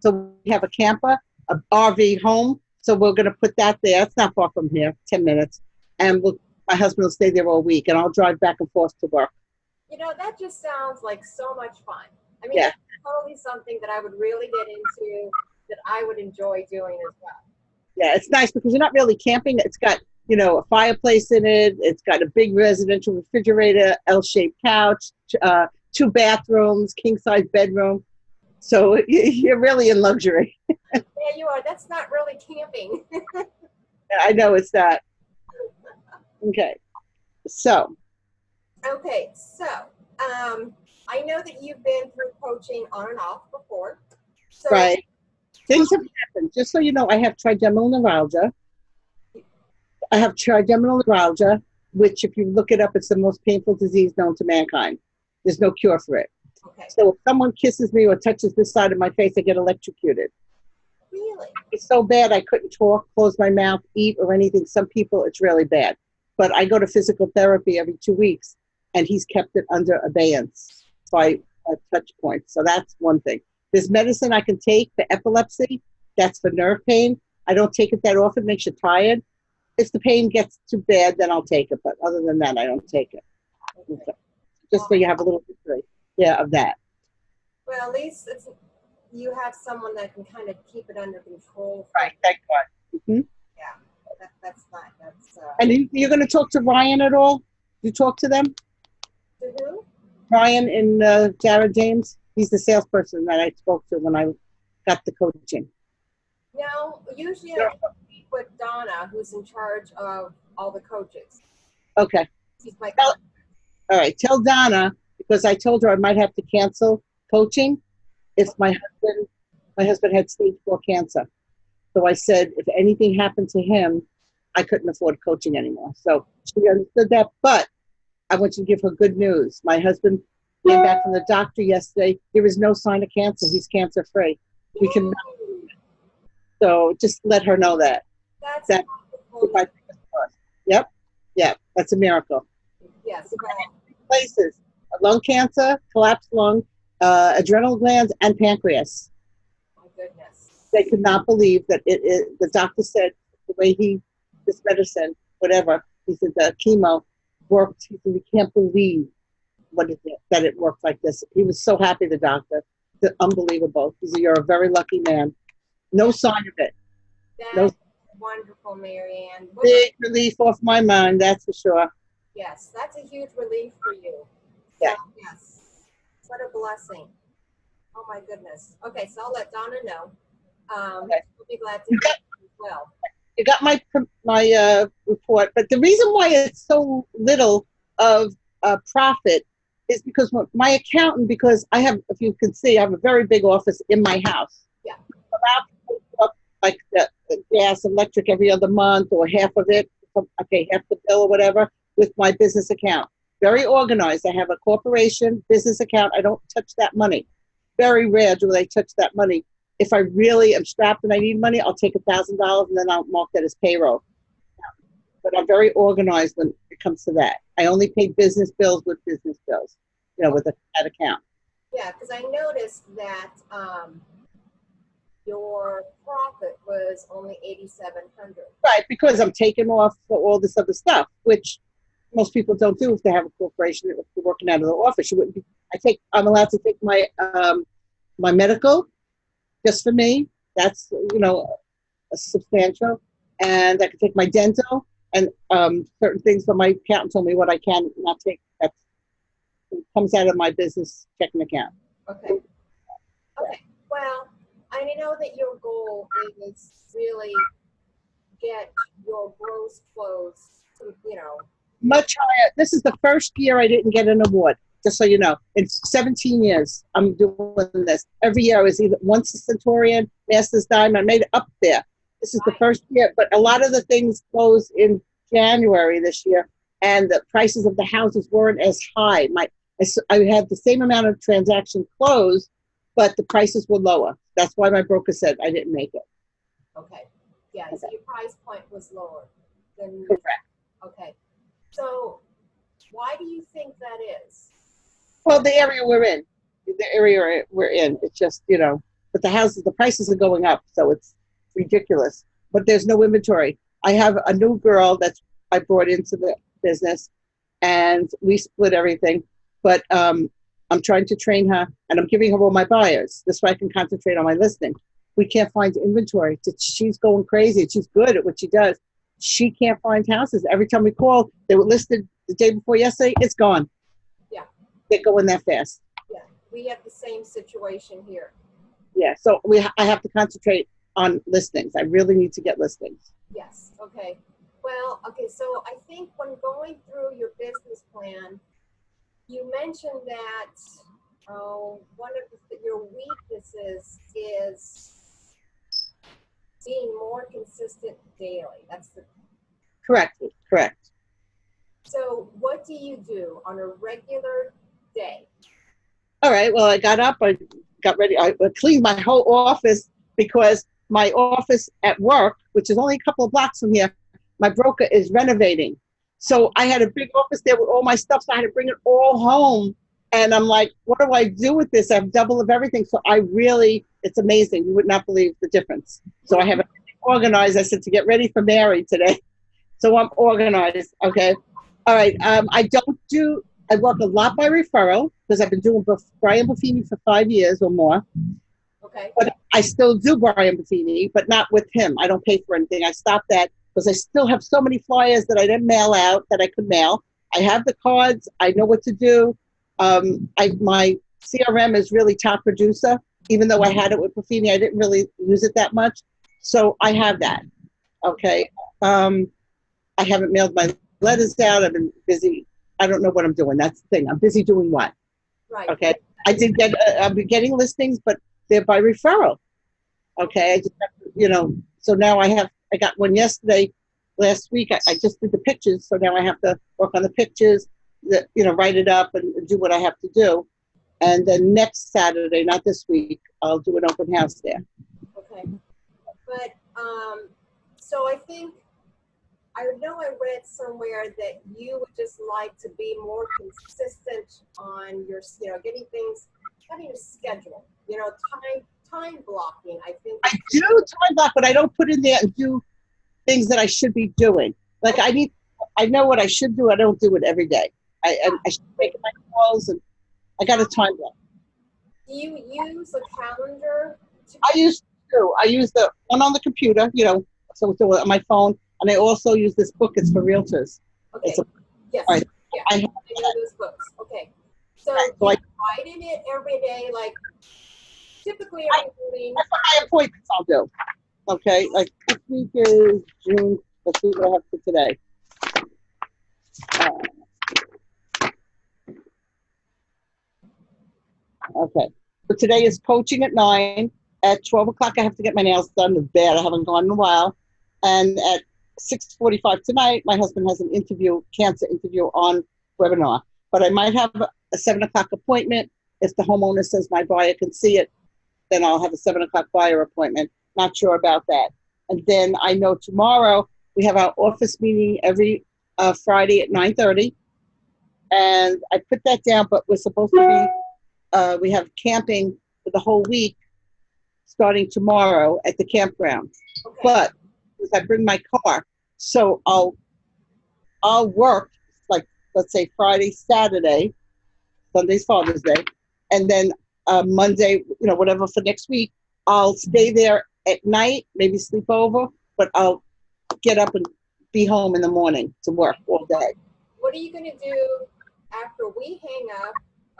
So we have a camper, a RV home. So we're going to put that there. It's not far from here, 10 minutes. And my husband will stay there all week, and I'll drive back and forth to work. That just sounds like so much fun. I mean, Yeah. that's totally something that I would really get into, that I would enjoy doing as well. Yeah, it's nice because you're not really camping. It's got, a fireplace in it. It's got a big residential refrigerator, L-shaped couch, 2 bathrooms, king-size bedroom. So you're really in luxury. Yeah, you are. That's not really camping. I know it's that. Okay. So. Okay, so I know that you've been through coaching on and off before. So, right. Things have happened. Just so you know, I have trigeminal neuralgia. Which, if you look it up, it's the most painful disease known to mankind. There's no cure for it. Okay. So if someone kisses me or touches this side of my face, I get electrocuted. Really? It's so bad I couldn't talk, close my mouth, eat, or anything. Some people, it's really bad. But I go to physical therapy every 2 weeks, and he's kept it under abeyance by touch points. So that's one thing. There's medicine I can take for epilepsy. That's for nerve pain. I don't take it that often. It makes you tired. If the pain gets too bad, then I'll take it. But other than that, I don't take it. Okay. Just so you have a little history, of that. Well, at least you have someone that can kind of keep it under control. Right. Thank God. Mm-hmm. Yeah, that's fine. And you're going to talk to Ryan at all? You talk to them? To who? Ryan and Jared James. He's the salesperson that I spoke to when I got the coaching. No, usually I speak with Donna, who's in charge of all the coaches. Okay. She's my all right. Tell Donna, because I told her I might have to cancel coaching if my husband had stage 4 cancer. So I said, if anything happened to him, I couldn't afford coaching anymore. So she understood that. But I want you to give her good news. My husband came back from the doctor yesterday. There is no sign of cancer. He's cancer free. We can. So just let her know that. That's Yep. Yeah. That's a miracle. Yes. Places: lung cancer, collapsed lung, adrenal glands, and pancreas. My goodness. They could not believe that the doctor said the way this medicine, whatever, he said the chemo worked. He said, we can't believe that it worked like this. He was so happy, the doctor. Unbelievable. He said, you're a very lucky man. No sign of it. That's wonderful, Marianne. Big relief off my mind, that's for sure. Yes, that's a huge relief for you. Yeah. So, yes. What a blessing. Oh, my goodness. Okay, so I'll let Donna know. Okay. We'll be glad to hear as well. You got my report, but the reason why it's so little of a profit is because my accountant, because I have, if you can see, I have a very big office in my house. Yeah. Like the gas, electric every other month, or half of it. I pay half the bill or whatever with my business account. Very organized. I have a corporation business account. I don't touch that money. Very rare do they touch that money. If I really am strapped and I need money, I'll take $1,000 and then I'll mark that as payroll. But I'm very organized when it comes to that. I only pay business bills with business bills, with that account. Yeah, because I noticed that your profit was only $8,700. Right, because I'm taking off for all this other stuff, which most people don't do if they have a corporation. If they're working out of the office, you wouldn't be. I'm allowed to take my my medical just for me. That's substantial, and I can take my dental and certain things. But my accountant told me what I can not take. That comes out of my business checking account. Okay. Okay. Well, I know that your goal is really get your gross flows to, much higher. This is the first year I didn't get an award, just so you know. In 17 years, I'm doing this. Every year I was either once a Centurion, Master's Diamond. I made it up there. This is the first year, but a lot of the things closed in January this year, and the prices of the houses weren't as high. I had the same amount of transactions closed, but the prices were lower. That's why my broker said I didn't make it. Okay. Yeah, okay. So your price point was lower than. Correct. Okay. So why do you think that is? Well, the area we're in. It's just, but the prices are going up, so it's ridiculous. But there's no inventory. I have a new girl I brought into the business, and we split everything. But I'm trying to train her, and I'm giving her all my buyers. This way I can concentrate on my listing. We can't find inventory. She's going crazy. She's good at what she does. She can't find houses. Every time we call, they were listed the day before yesterday. It's gone. Yeah. They're going that fast. Yeah, we have the same situation here. Yeah, so I have to concentrate on listings. I really need to get listings. Yes, okay. Well, okay, so I think when going through your business plan, you mentioned that one of your weaknesses is being more consistent daily. That's the Correct. So what do you do on a regular day? All right, well, I got up, I got ready, I cleaned my whole office because my office at work, which is only a couple of blocks from here, my broker is renovating. So I had a big office there with all my stuff, so I had to bring it all home. And I'm like, what do I do with this? I have double of everything. So it's amazing. You would not believe the difference. So I have it organized. I said to get ready for Mary today. So I'm organized, okay? All right, I work a lot by referral because I've been doing Brian Buffini for 5 years or more. Okay. But I still do Brian Buffini, but not with him. I don't pay for anything. I stopped that because I still have so many flyers that I didn't mail out that I could mail. I have the cards. I know what to do. My CRM is really Top Producer. Even though I had it with Buffini, I didn't really use it that much. So I have that. Okay. I haven't mailed my letters out. I've been busy. I don't know what I'm doing. That's the thing. I'm busy doing what? Right. Okay. I've been getting listings, but they're by referral. Okay. I just have to, so now I got one yesterday. Last week, I just did the pictures. So now I have to work on the pictures, write it up and do what I have to do. And then next Saturday, not this week, I'll do an open house there. Okay. But, so I know I read somewhere that you would just like to be more consistent on your, having a schedule, time blocking. I think I do time block, but I don't put in there and do things that I should be doing. Like I know what I should do. I don't do it every day. I should make my calls, and I got a time block. Do you use a calendar? I use the one on the computer, so it's on my phone, and I also use this book. It's for realtors. Okay. Yes. Right. Yeah. I know those books. Okay. So you write in it every day, like typically every morning. That's what my appointments I'll do. Okay. Like this week is June. Let's see what I have for today. Okay. So today is coaching at 9. At 12 o'clock, I have to get my nails done. It's bad. I haven't gone in a while. And at 6:45 tonight, my husband has an cancer interview on webinar. But I might have a 7 o'clock appointment. If the homeowner says my buyer can see it, then I'll have a 7 o'clock buyer appointment. Not sure about that. And then I know tomorrow we have our office meeting every Friday at 9:30. And I put that down, but we're supposed to be, we have camping for the whole week starting tomorrow at the campground. Okay. But I bring my car, so I'll work like, let's say Friday, Saturday, Sunday's Father's Day, and then Monday, whatever for next week, I'll stay there at night, maybe sleep over, but I'll get up and be home in the morning to work all day. What are you going to do after we hang up,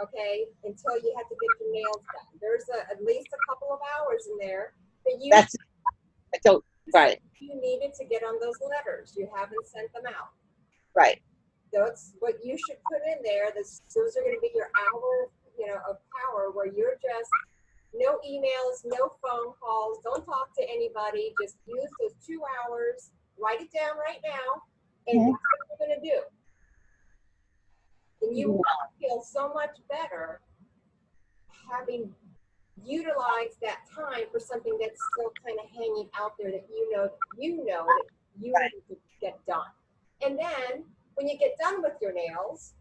okay, until you have to get your nails done? There's at least a couple of hours in there that you needed to get on those letters. You haven't sent them out. Right. That's what you should put in there. Those are going to be your hour, of power where you're just no emails, no phone calls, don't talk to anybody. Just use those 2 hours. Write it down right now, and that's what you're going to do. And you will feel so much better having utilized that time for something that's still kind of hanging out there that you know that you need to get done. And then when you get done with your nails,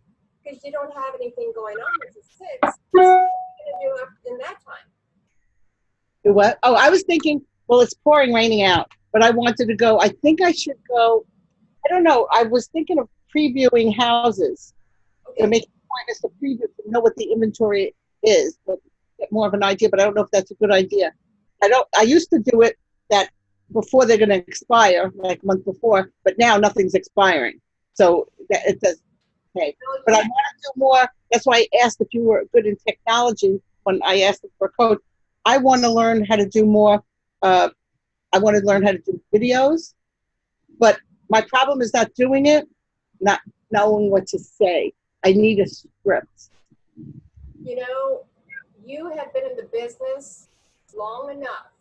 because you don't have anything going on until 6, what are you going to do in that time? Do what? Oh, I was thinking, well, it's pouring, raining out, but I wanted to go. I think I should go. I don't know. I was thinking of previewing houses. To Okay. make a point is to preview to know what the inventory is, but get more of an idea. But I don't know if that's a good idea. I don't. I used to do it that before they're going to expire, like a month before, but now nothing's expiring. So that it says, hey. So But I you, want to do more. That's why I asked if you were good in technology when I asked them for a coach. I want to learn how to do more. Uh, I want to learn how to do videos, but my problem is not doing it, not knowing what to say. I need a script. you know, you have been in the business long enough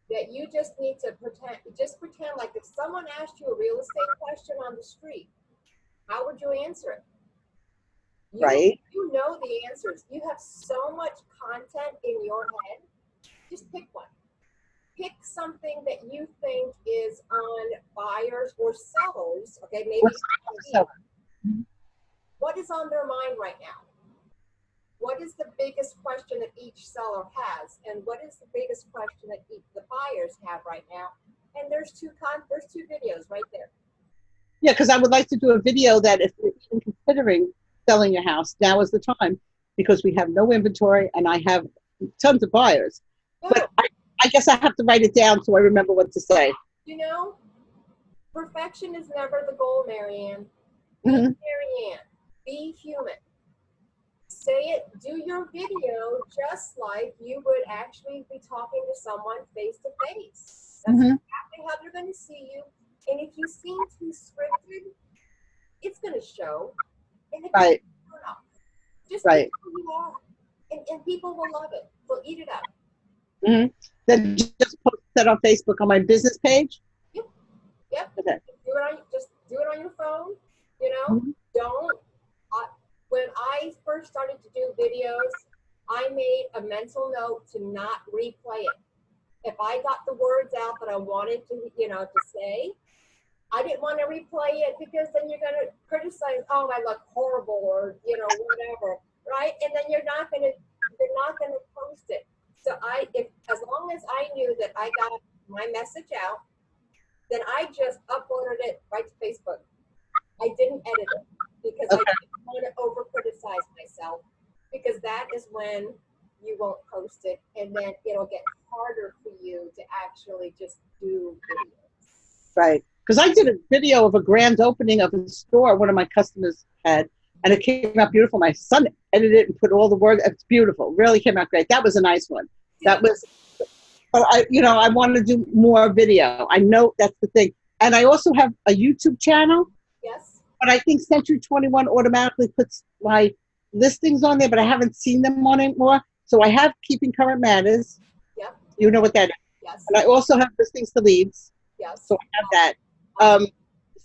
that you just need to pretend like if someone asked you a real estate question on the street, how would you answer it? Right? You know the answers. You have so much content in your head. Just pick one. Pick something that you think is on buyers or sellers. Okay, maybe What's so? what is on their mind right now? What is the biggest question that each seller has, and what is the biggest question that the buyers have right now? And there's two videos right there. Yeah, because I would like to do a video that if you're even considering selling a house, now is the time because we have no inventory and I have tons of buyers. But I guess I have to write it down so I remember what to say. You know, perfection is never the goal, Marianne. Mm-hmm. Marianne, be human. Say it, do your video just like you would actually be talking to someone face to face. That's exactly how they're going to see you. And if you seem too scripted, it's going to show. And if Right. you turn off, just Right. be who you are. And people will love it. They'll eat it up. Mm-hmm. Then just post that on Facebook on my business page. Yep. Okay. Just do it on your phone. You know, don't. When I first started to do videos, I made a mental note to not replay it. If I got the words out that I wanted to, to say, I didn't want to replay it because then you're going to criticize, oh, I look horrible or, whatever, right? And then you're not going to post it. So as long as I knew that I got my message out, then I just uploaded it right to Facebook. I didn't edit it because I didn't want to over criticize myself, because that is when you won't post it, and then it'll get harder for you to actually just do videos. Right. Because I did a video of a grand opening of a store one of my customers had, and it came out beautiful. My son edited it and put all the words. It's beautiful. Really came out great. That was a nice one. That was, but I want to do more video. I know that's the thing. And I also have a YouTube channel. Yes. But I think Century 21 automatically puts my listings on there, but I haven't seen them on anymore. So I have Keeping Current Matters. Yep. You know what that is. Yes. And I also have Listings to Leads. Yes. So I have that.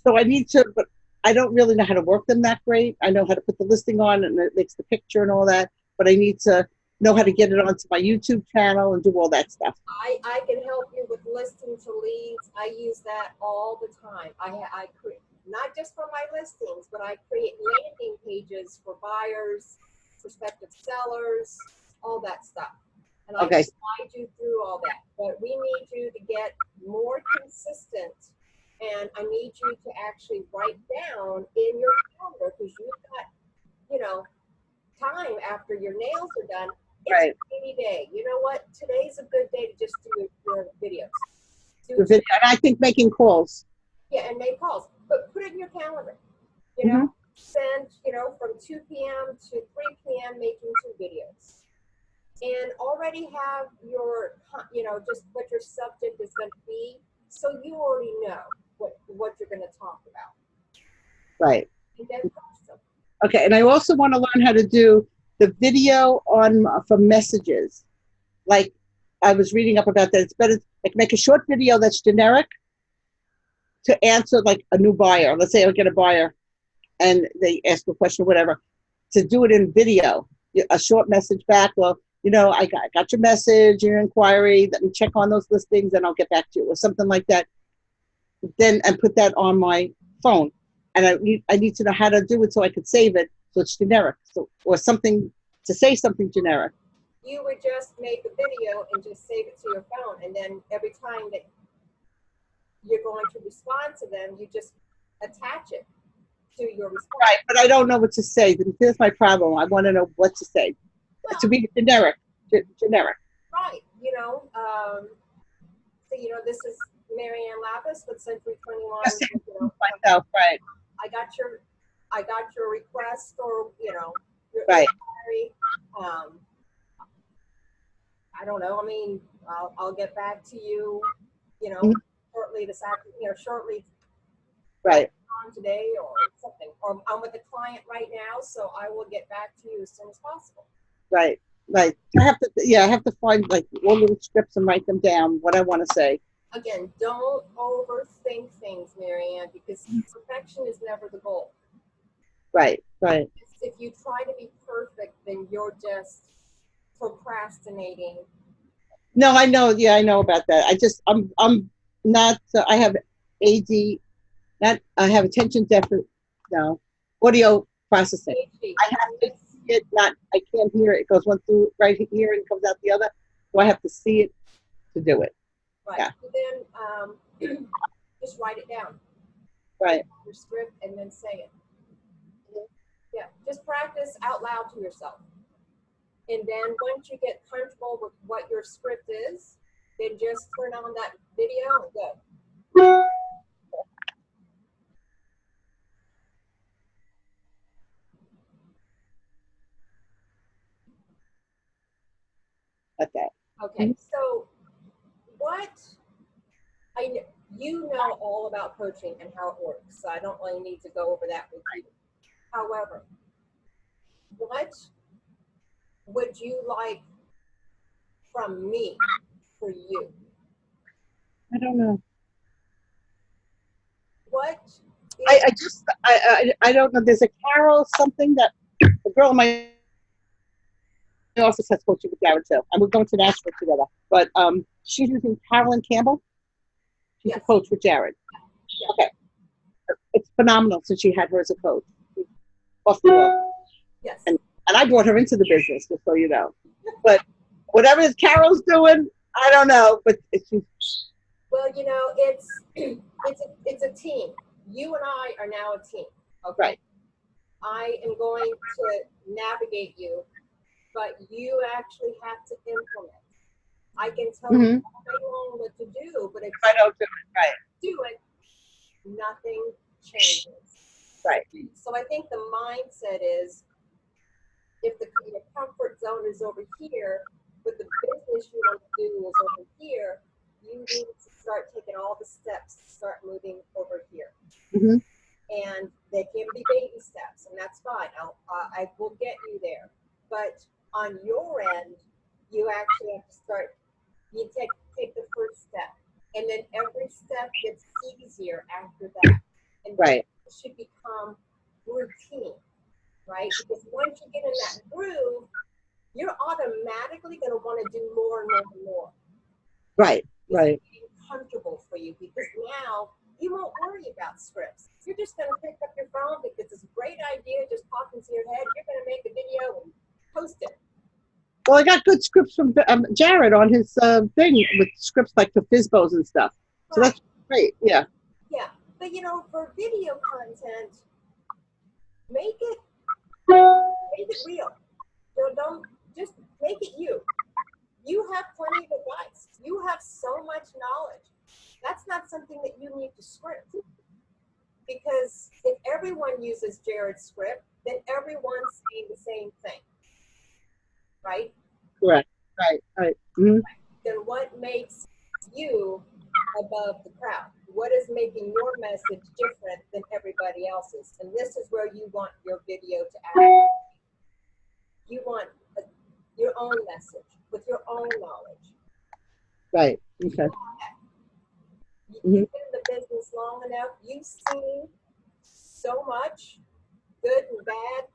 So I need to, but I don't really know how to work them that great. I know how to put the listing on and it makes the picture and all that, but I need to know how to get it onto my YouTube channel and do all that stuff. I can help you with Listing to Leads. I use that all the time. I create, not just for my listings, but I create landing pages for buyers, prospective sellers, all that stuff. And I can guide you through all that. But we need you to get more consistent, and I need you to actually write down in your calendar, because you've got, time after your nails are done. It's a rainy day. You know what? Today's a good day to just do your videos. And I think making calls. Yeah, and make calls. But put it in your calendar. Send, from 2 p.m. to 3 p.m. making 2 videos. And already have your, just what your subject is going to be, so you already know what you're going to talk about. Right. And then post them. Okay, and I also want to learn how to do the video for messages. Like I was reading up about that. It's better like make a short video that's generic to answer like a new buyer. Let's say I get a buyer and they ask a question or whatever, to do it in video, a short message back. Well, I got your message, your inquiry. Let me check on those listings and I'll get back to you, or something like that. Then and put that on my phone. And I need to know how to do it so I could save it so it's generic. So, or something to say something generic. you would just make a video and just save it to your phone. And then every time that you're going to respond to them, you just attach it to your response. Right, but I don't know what to say. Here's my problem. I want to know what to say. Well, To be generic. Generic. right. So, this is Marianne Lappas with Century 21. Yes, You know, myself, right. I got your request, or your Right. inquiry. I don't know. I mean, I'll get back to you, Mhm. shortly this afternoon, shortly Right. on today or something. Or I'm with a client right now, so I will get back to you as soon as possible. Right. Right. I have to find like all little scripts and write them down, what I want to say. Again, don't overthink things, Marianne, because perfection is never the goal. Right. Right. If you try to be perfect, then you're just procrastinating. No, I know. Yeah, I know about that. I'm not, I have AD, I have attention deficit, no, audio processing. ADHD. I have to see it, I can't hear it. It goes one through right here and comes out the other. So I have to see it to do it. Right. Yeah. So then just write it down. Right. Your script and then say it. Yeah. Just practice out loud to yourself. And then once you get comfortable with what your script is, then just turn on that video and go. Okay. Okay. So you know all about coaching and how it works, so I don't really need to go over that with you. However, what would you like from me for you? I don't know. What? I don't know. There's a Carol something that a girl in my office has coaching with Garrett too, and we're going to Nashville together. But she's using Carolyn Campbell. She's a coach with Jared. Yes. Okay, it's phenomenal since she had her as a coach. She's off the wall. Yes. And I brought her into the business, just so you know. But whatever Carol's doing, I don't know. But she's. Well, it's a team. You and I are now a team. Okay. Right. I am going to navigate you, but you actually have to implement. I can tell you all day long what to do, but if I don't do it, nothing changes. Right. So I think the mindset is, if your comfort zone is over here, but the business you want to do is over here, you need to start taking all the steps to start moving over here. Mm-hmm. And they can be baby steps, and that's fine. I will get you there. But on your end, you actually have to start. You take the first step, and then every step gets easier after that. And right. It should become routine, right? Because once you get in that groove, you're automatically going to want to do more and more and more. Right. Right. It's getting comfortable for you, because now you won't worry about scripts. You're just going to pick up your phone because it's a great idea just popped into your head. You're going to make a video and post it. Well, I got good scripts from Jared on his thing with scripts like the FISBOs and stuff. So that's great. Yeah. Yeah. But, for video content, make it real. So don't just make it you. You have plenty of advice. You have so much knowledge. That's not something that you need to script. Because if everyone uses Jared's script, then everyone's saying the same thing. Right? Correct. Right. Mm-hmm. Then what makes you above the crowd? What is making your message different than everybody else's? And this is where you want your video to act. You want your own message with your own knowledge. Right. Okay. You've been in the business long enough. You've seen so much, good and bad,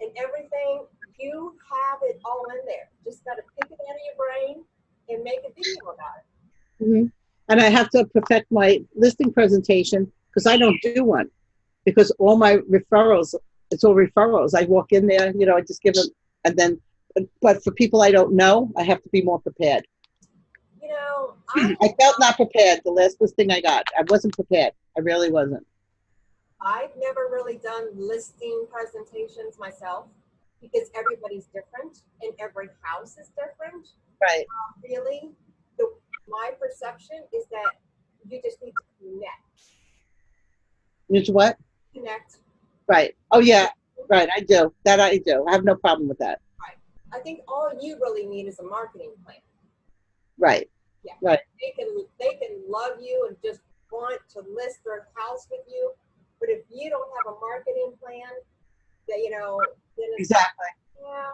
and everything. You have it all in there. Just got to pick it out of your brain and make a video about it. Mm-hmm. And I have to perfect my listing presentation, because I don't do one, because all my referrals, it's all referrals. I walk in there, I just give them, and then but for people I don't know, I have to be more prepared. You know, I felt not prepared. The last listing I got, I wasn't prepared. I really wasn't. I've never really done listing presentations myself because everybody's different and every house is different. Right. Really, my perception is that you just need to It's what? connect. Right. Oh yeah. Right. I do. That I do. I have no problem with that. Right. I think all you really need is a marketing plan. Right. Yeah. Right. They can love you and just want to list their house with you, but if you don't have a marketing plan, that then it's Exactly. yeah,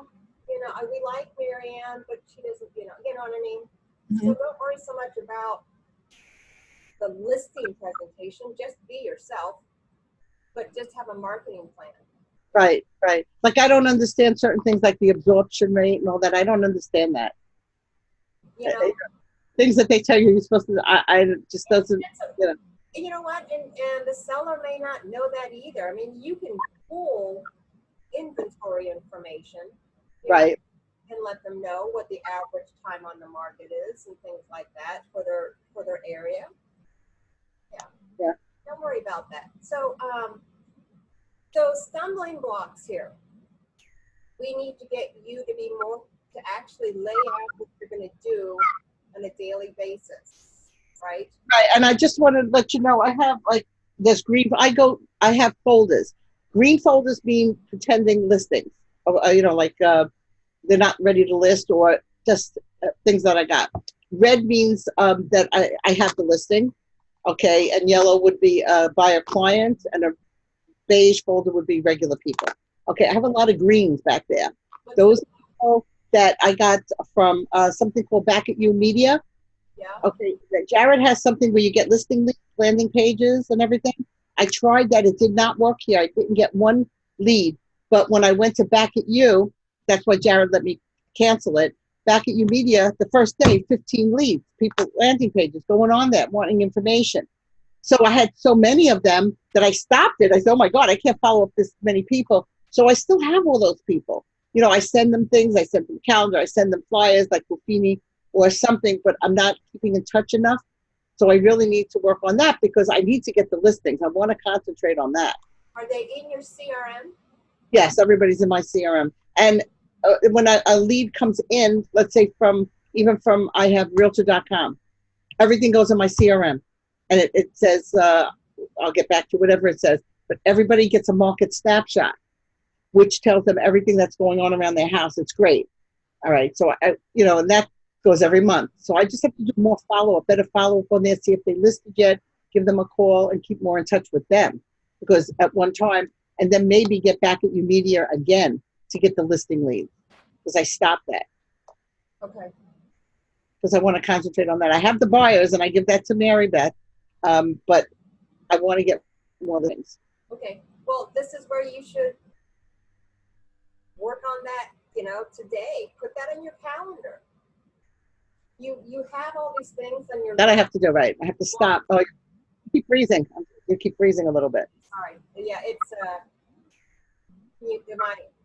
we like Marianne, but she doesn't, you know what I mean? Mm-hmm. So don't worry so much about the listing presentation. Just be yourself, but just have a marketing plan. Right. Right. Like I don't understand certain things like the absorption rate and all that. I don't understand that. Things that they tell you you're supposed to. I just doesn't. You know what? And the seller may not know that either. I mean, you can pull inventory information. Right. And let them know what the average time on the market is and things like that for their area. Yeah. Don't worry about that. So those stumbling blocks here, we need to get you to be more to actually lay out what you're going to do on a daily basis, right? Right. And I just want to let you know, I have like this green. I have folders. Green folders mean pretending listings. Like they're not ready to list or just things that I got. Red means that I have the listing. Okay. And yellow would be buyer client, and a beige folder would be regular people. Okay. I have a lot of greens back there. Those people that I got from something called Back at You Media. Yeah. Okay. Jared has something where you get listing landing pages and everything. I tried that. It did not work here. I didn't get one lead. But when I went to Back at You, that's why Jared let me cancel it. Back at You Media, the first day, 15 leads, people, landing pages going on there, wanting information. So I had so many of them that I stopped it. I said, oh my God, I can't follow up this many people. So I still have all those people. I send them things. I send them calendar. I send them flyers like Buffini or something, but I'm not keeping in touch enough. So I really need to work on that because I need to get the listings. I want to concentrate on that. Are they in your CRM? Yes, everybody's in my CRM. And when a lead comes in, let's say from I have realtor.com, everything goes in my CRM. And it says, I'll get back to whatever it says, but everybody gets a market snapshot, which tells them everything that's going on around their house. It's great. All right. So, and that goes every month. So I just have to do more follow-up, better follow-up on there, see if they listed yet, give them a call and keep more in touch with them. Because at one time, and then maybe get Back at You Media again to get the listing leads. Because I stopped that. Okay. Because I want to concentrate on that. I have the buyers and I give that to Mary Beth. But I want to get more things. Okay. Well, this is where you should work on that, today. Put that on your calendar. You have all these things on your... That I have to do, right. I have to stop. Oh, you keep freezing. You keep freezing a little bit. Sorry. Yeah, it's...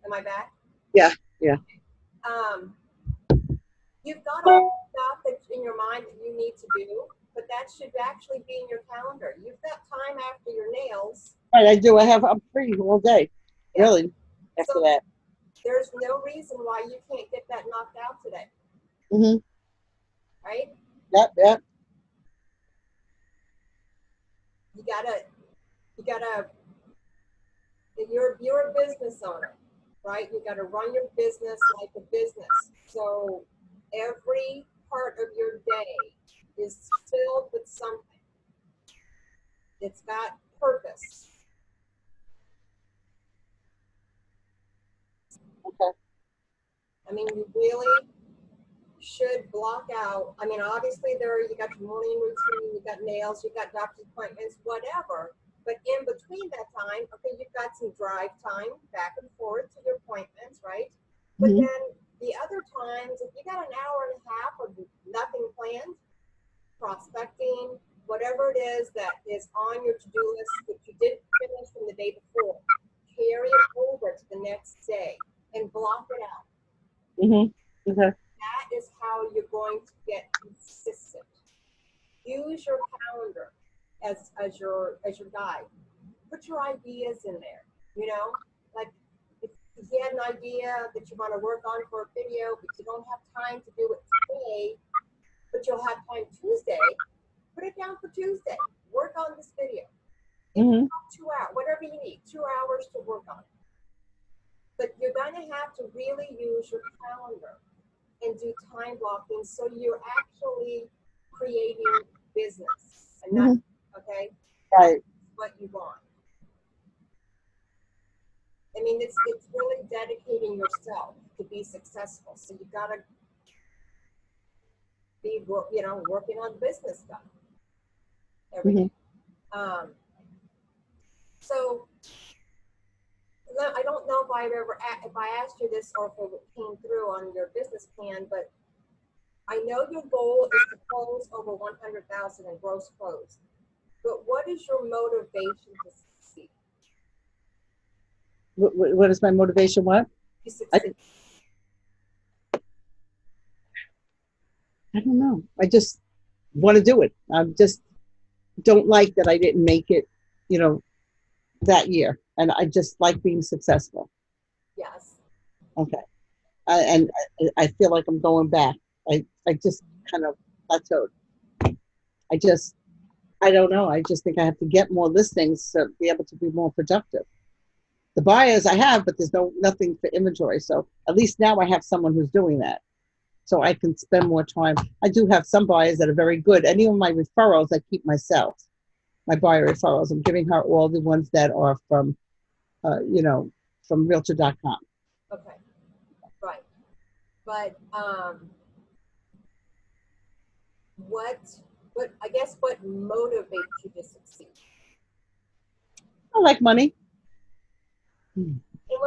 Am I back? Yeah. You've got all the stuff that's in your mind that you need to do, but that should actually be in your calendar. You've got time after your nails. Right, I do. I'm free all day. Yeah. Really, after that. There's no reason why you can't get that knocked out today. Mm-hmm. Right? Yep. You gotta, you're a business owner, right? You gotta run your business like a business. So every part of your day is filled with something. It's got purpose. Okay. I mean, you really should block out. I mean, obviously you got your morning routine, you got nails, you got doctor's appointments, whatever. But in between that time, okay, you've got some drive time back and forth to your appointments, right? But then the other times, if you got an hour and a half of nothing planned, prospecting, whatever it is that is on your to-do list that you didn't finish from the day before, carry it over to the next day and block it out. Mm-hmm. Okay. That is how you're going to get consistent. Use your calendar as your guide. Put your ideas in there. You know, like if you get an idea that you want to work on for a video, but you don't have time to do it today, but you'll have time Tuesday, put it down for Tuesday. Work on this video. Mm-hmm. 2 hours, whatever you need, 2 hours to work on it. But you're going to have to really use your calendar and do time blocking so you're actually creating business and not, okay, Right. what you want. I mean, it's really dedicating yourself to be successful. So you got to be, you know, working on business stuff every day. So I don't know if if I asked you this or if it came through on your business plan, but I know your goal is to close over 100,000 in gross close. But what is your motivation to succeed? What is my motivation? What? To succeed. I don't know. I just want to do it. I just don't like that I didn't make it, you know, that year. And I just like being successful. Yes. Okay. And I feel like I'm going back. I just kind of plateaued. I don't know. I just think I have to get more listings to be able to be more productive. The buyers I have, but there's nothing for inventory. So at least now I have someone who's doing that. So I can spend more time. I do have some buyers that are very good. Any of my referrals I keep myself. My buyer referrals. I'm giving her all the ones that are from, you know, from Realtor.com. Okay. Right. But what I guess what motivates you to succeed? I like money.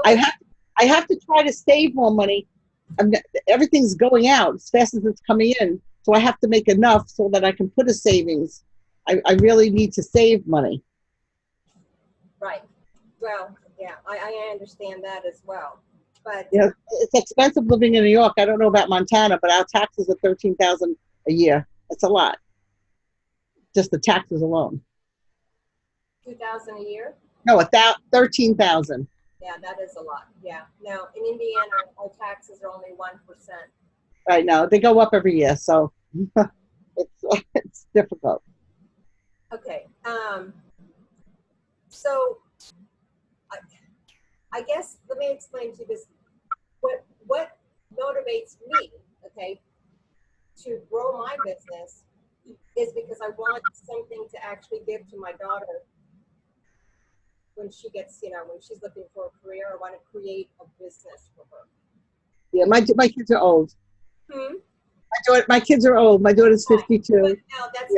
I have to try to save more money. Everything's going out as fast as it's coming in. So I have to make enough so that I can put a savings. I really need to save money. Right. Well, yeah, I understand that as well. But yeah, it's expensive living in New York. I don't know about Montana, but our taxes are $13,000 a year. That's a lot. Just the taxes alone. 2,000 a year? No, 13,000. Yeah, that is a lot. Yeah. No, in Indiana, our taxes are only 1%. Right now, they go up every year, so it's difficult. Okay. So I guess let me explain to you this. What motivates me, okay, to grow my business is because I want something to actually give to my daughter when she gets, you know, when she's looking for a career. I want to create a business for her. Yeah, my kids are old. Hmm? My kids are old. My daughter's 52. But now that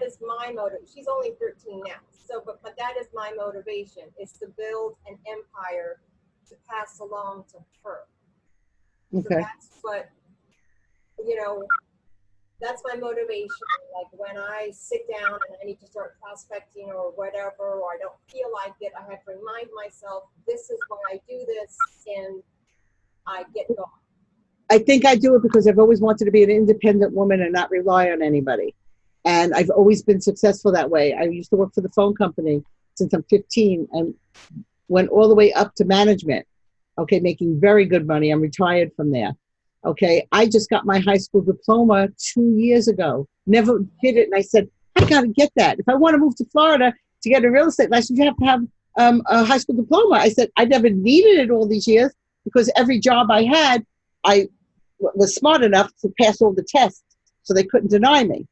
is my motive. She's only 13 now. So, but that is my motivation, is to build an empire to pass along to her. Okay. So that's what, you know, that's my motivation. Like when I sit down and I need to start prospecting or whatever, or I don't feel like it, I have to remind myself, this is why I do this, and I get going. I think I do it because I've always wanted to be an independent woman and not rely on anybody. And I've always been successful that way. I used to work for the phone company since I'm 15 and went all the way up to management. Okay, making very good money. I'm retired from there. Okay, I just got my high school diploma 2 years ago. Never did it. And I said, I got to get that. If I want to move to Florida to get a real estate license, you have to have a high school diploma. I said, I never needed it all these years because every job I had, I was smart enough to pass all the tests, so they couldn't deny me.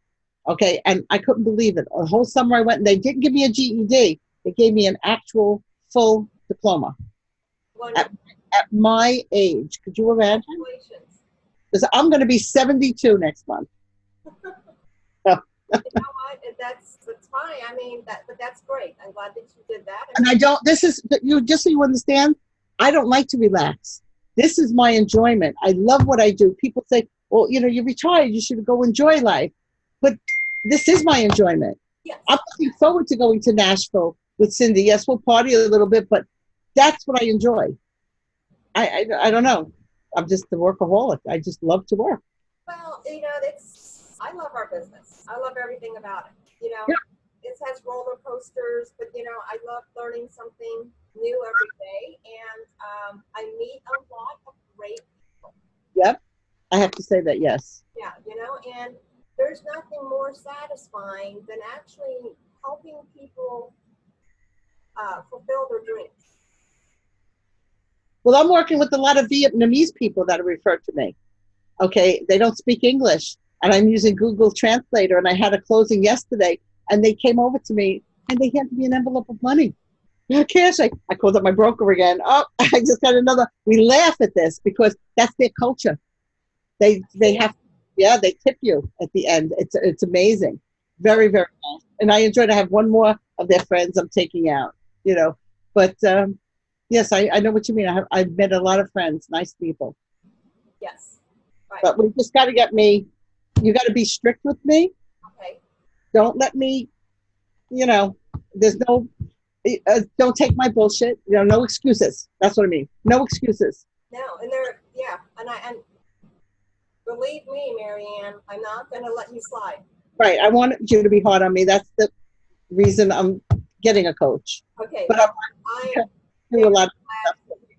Okay, and I couldn't believe it. The whole summer I went, and they didn't give me a GED. They gave me an actual full diploma at my age. Could you imagine? Congratulations. Because I'm going to be 72 next month. You know what? That's fine. I mean, but that's great. I'm glad that you did that. And I don't. This is you. Just so you understand, I don't like to relax. This is my enjoyment. I love what I do. People say, well, you know, you're retired. You should go enjoy life. But this is my enjoyment. Yes. I'm looking forward to going to Nashville with Cindy. Yes, we'll party a little bit, but that's what I enjoy. I don't know. I'm just a workaholic. I just love to work. Well, I love our business. I love everything about it. Yeah. It has roller coasters, but I love learning something new every day, and I meet a lot of great people. Yep. I have to say that, yes. Yeah, and there's nothing more satisfying than actually helping people fulfill their dreams. Well, I'm working with a lot of Vietnamese people that are referred to me. Okay, they don't speak English, and I'm using Google Translator, and I had a closing yesterday, and they came over to me, and they handed me an envelope of money. Cash. I called up my broker again. Oh, I just got another. We laugh at this because that's their culture. They have, yeah, they tip you at the end. It's amazing, very very nice. And I enjoy to have one more of their friends I'm taking out. You know, but yes, I know what you mean. I've met a lot of friends, nice people. Yes. Right. But we just got to get me. You got to be strict with me. Okay. Don't let me. You know, there's no. Don't take my bullshit. No excuses. That's what I mean. No excuses. No, yeah, and believe me, Marianne, I'm not going to let you slide. Right. I want you to be hard on me. That's the reason I'm getting a coach. Okay. But I'm do a lot.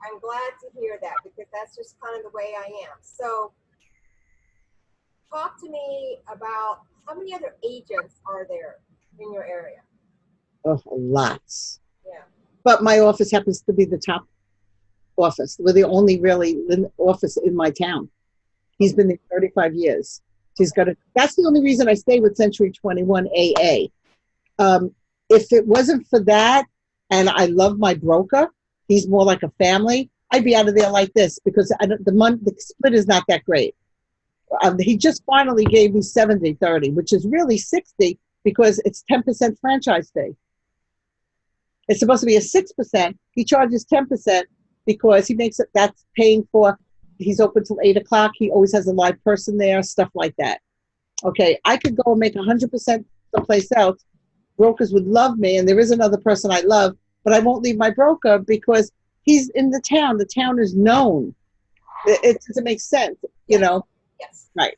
I'm glad to hear that, because that's just kind of the way I am. So, talk to me about how many other agents are there in your area? Oh, lots. Yeah. But my office happens to be the top office. We're the only really office in my town. He's been there 35 years. He's got a. That's the only reason I stay with Century 21 AA. If it wasn't for that, and I love my broker, he's more like a family, I'd be out of there like this, because the split is not that great. He just finally gave me 70-30, which is really 60, because it's 10% franchise fee. It's supposed to be a 6%. He charges 10% because he makes it, that's paying for, he's open till 8 o'clock. He always has a live person there, stuff like that. Okay, I could go and make 100% someplace else. Brokers would love me, and there is another person I love, but I won't leave my broker because he's in the town. The town is known. It doesn't make sense, you know? Yes. Right.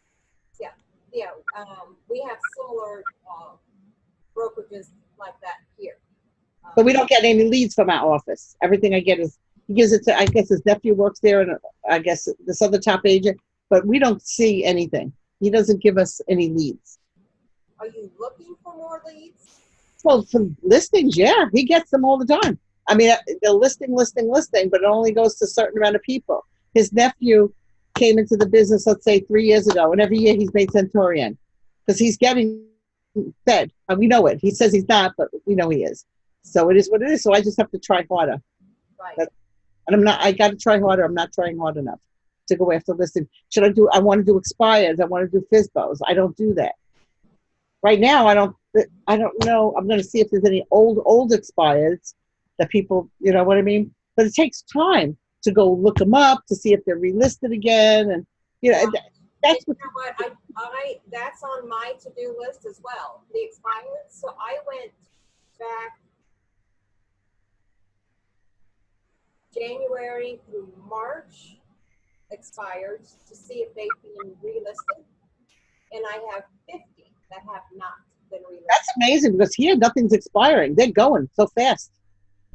Yeah. Yeah. We have similar brokerages like that here. But we don't get any leads from our office. Everything I get is, he gives it to, I guess his nephew works there, and I guess this other top agent, but we don't see anything. He doesn't give us any leads. Are you looking for more leads? Well, for listings, yeah, he gets them all the time. I mean, the listing, but it only goes to a certain amount of people. His nephew came into the business, let's say 3 years ago, and every year he's made Centurion because he's getting fed. And we know it. He says he's not, but we know he is. So it is what it is. So I just have to try harder. Right. And I'm not, I got to try harder. I'm not trying hard enough to go after listing. I want to do expires. I want to do FISBOs. I don't do that. Right now, I don't know. I'm going to see if there's any old expires that people, you know what I mean? But it takes time to go look them up to see if they're relisted again. And, you know, that's what. You know what? That's on my to-do list as well, the expires. So I went back January through March expired to see if they've been relisted. And I have 50 that have not been relisted. That's amazing, because here nothing's expiring. They're going so fast.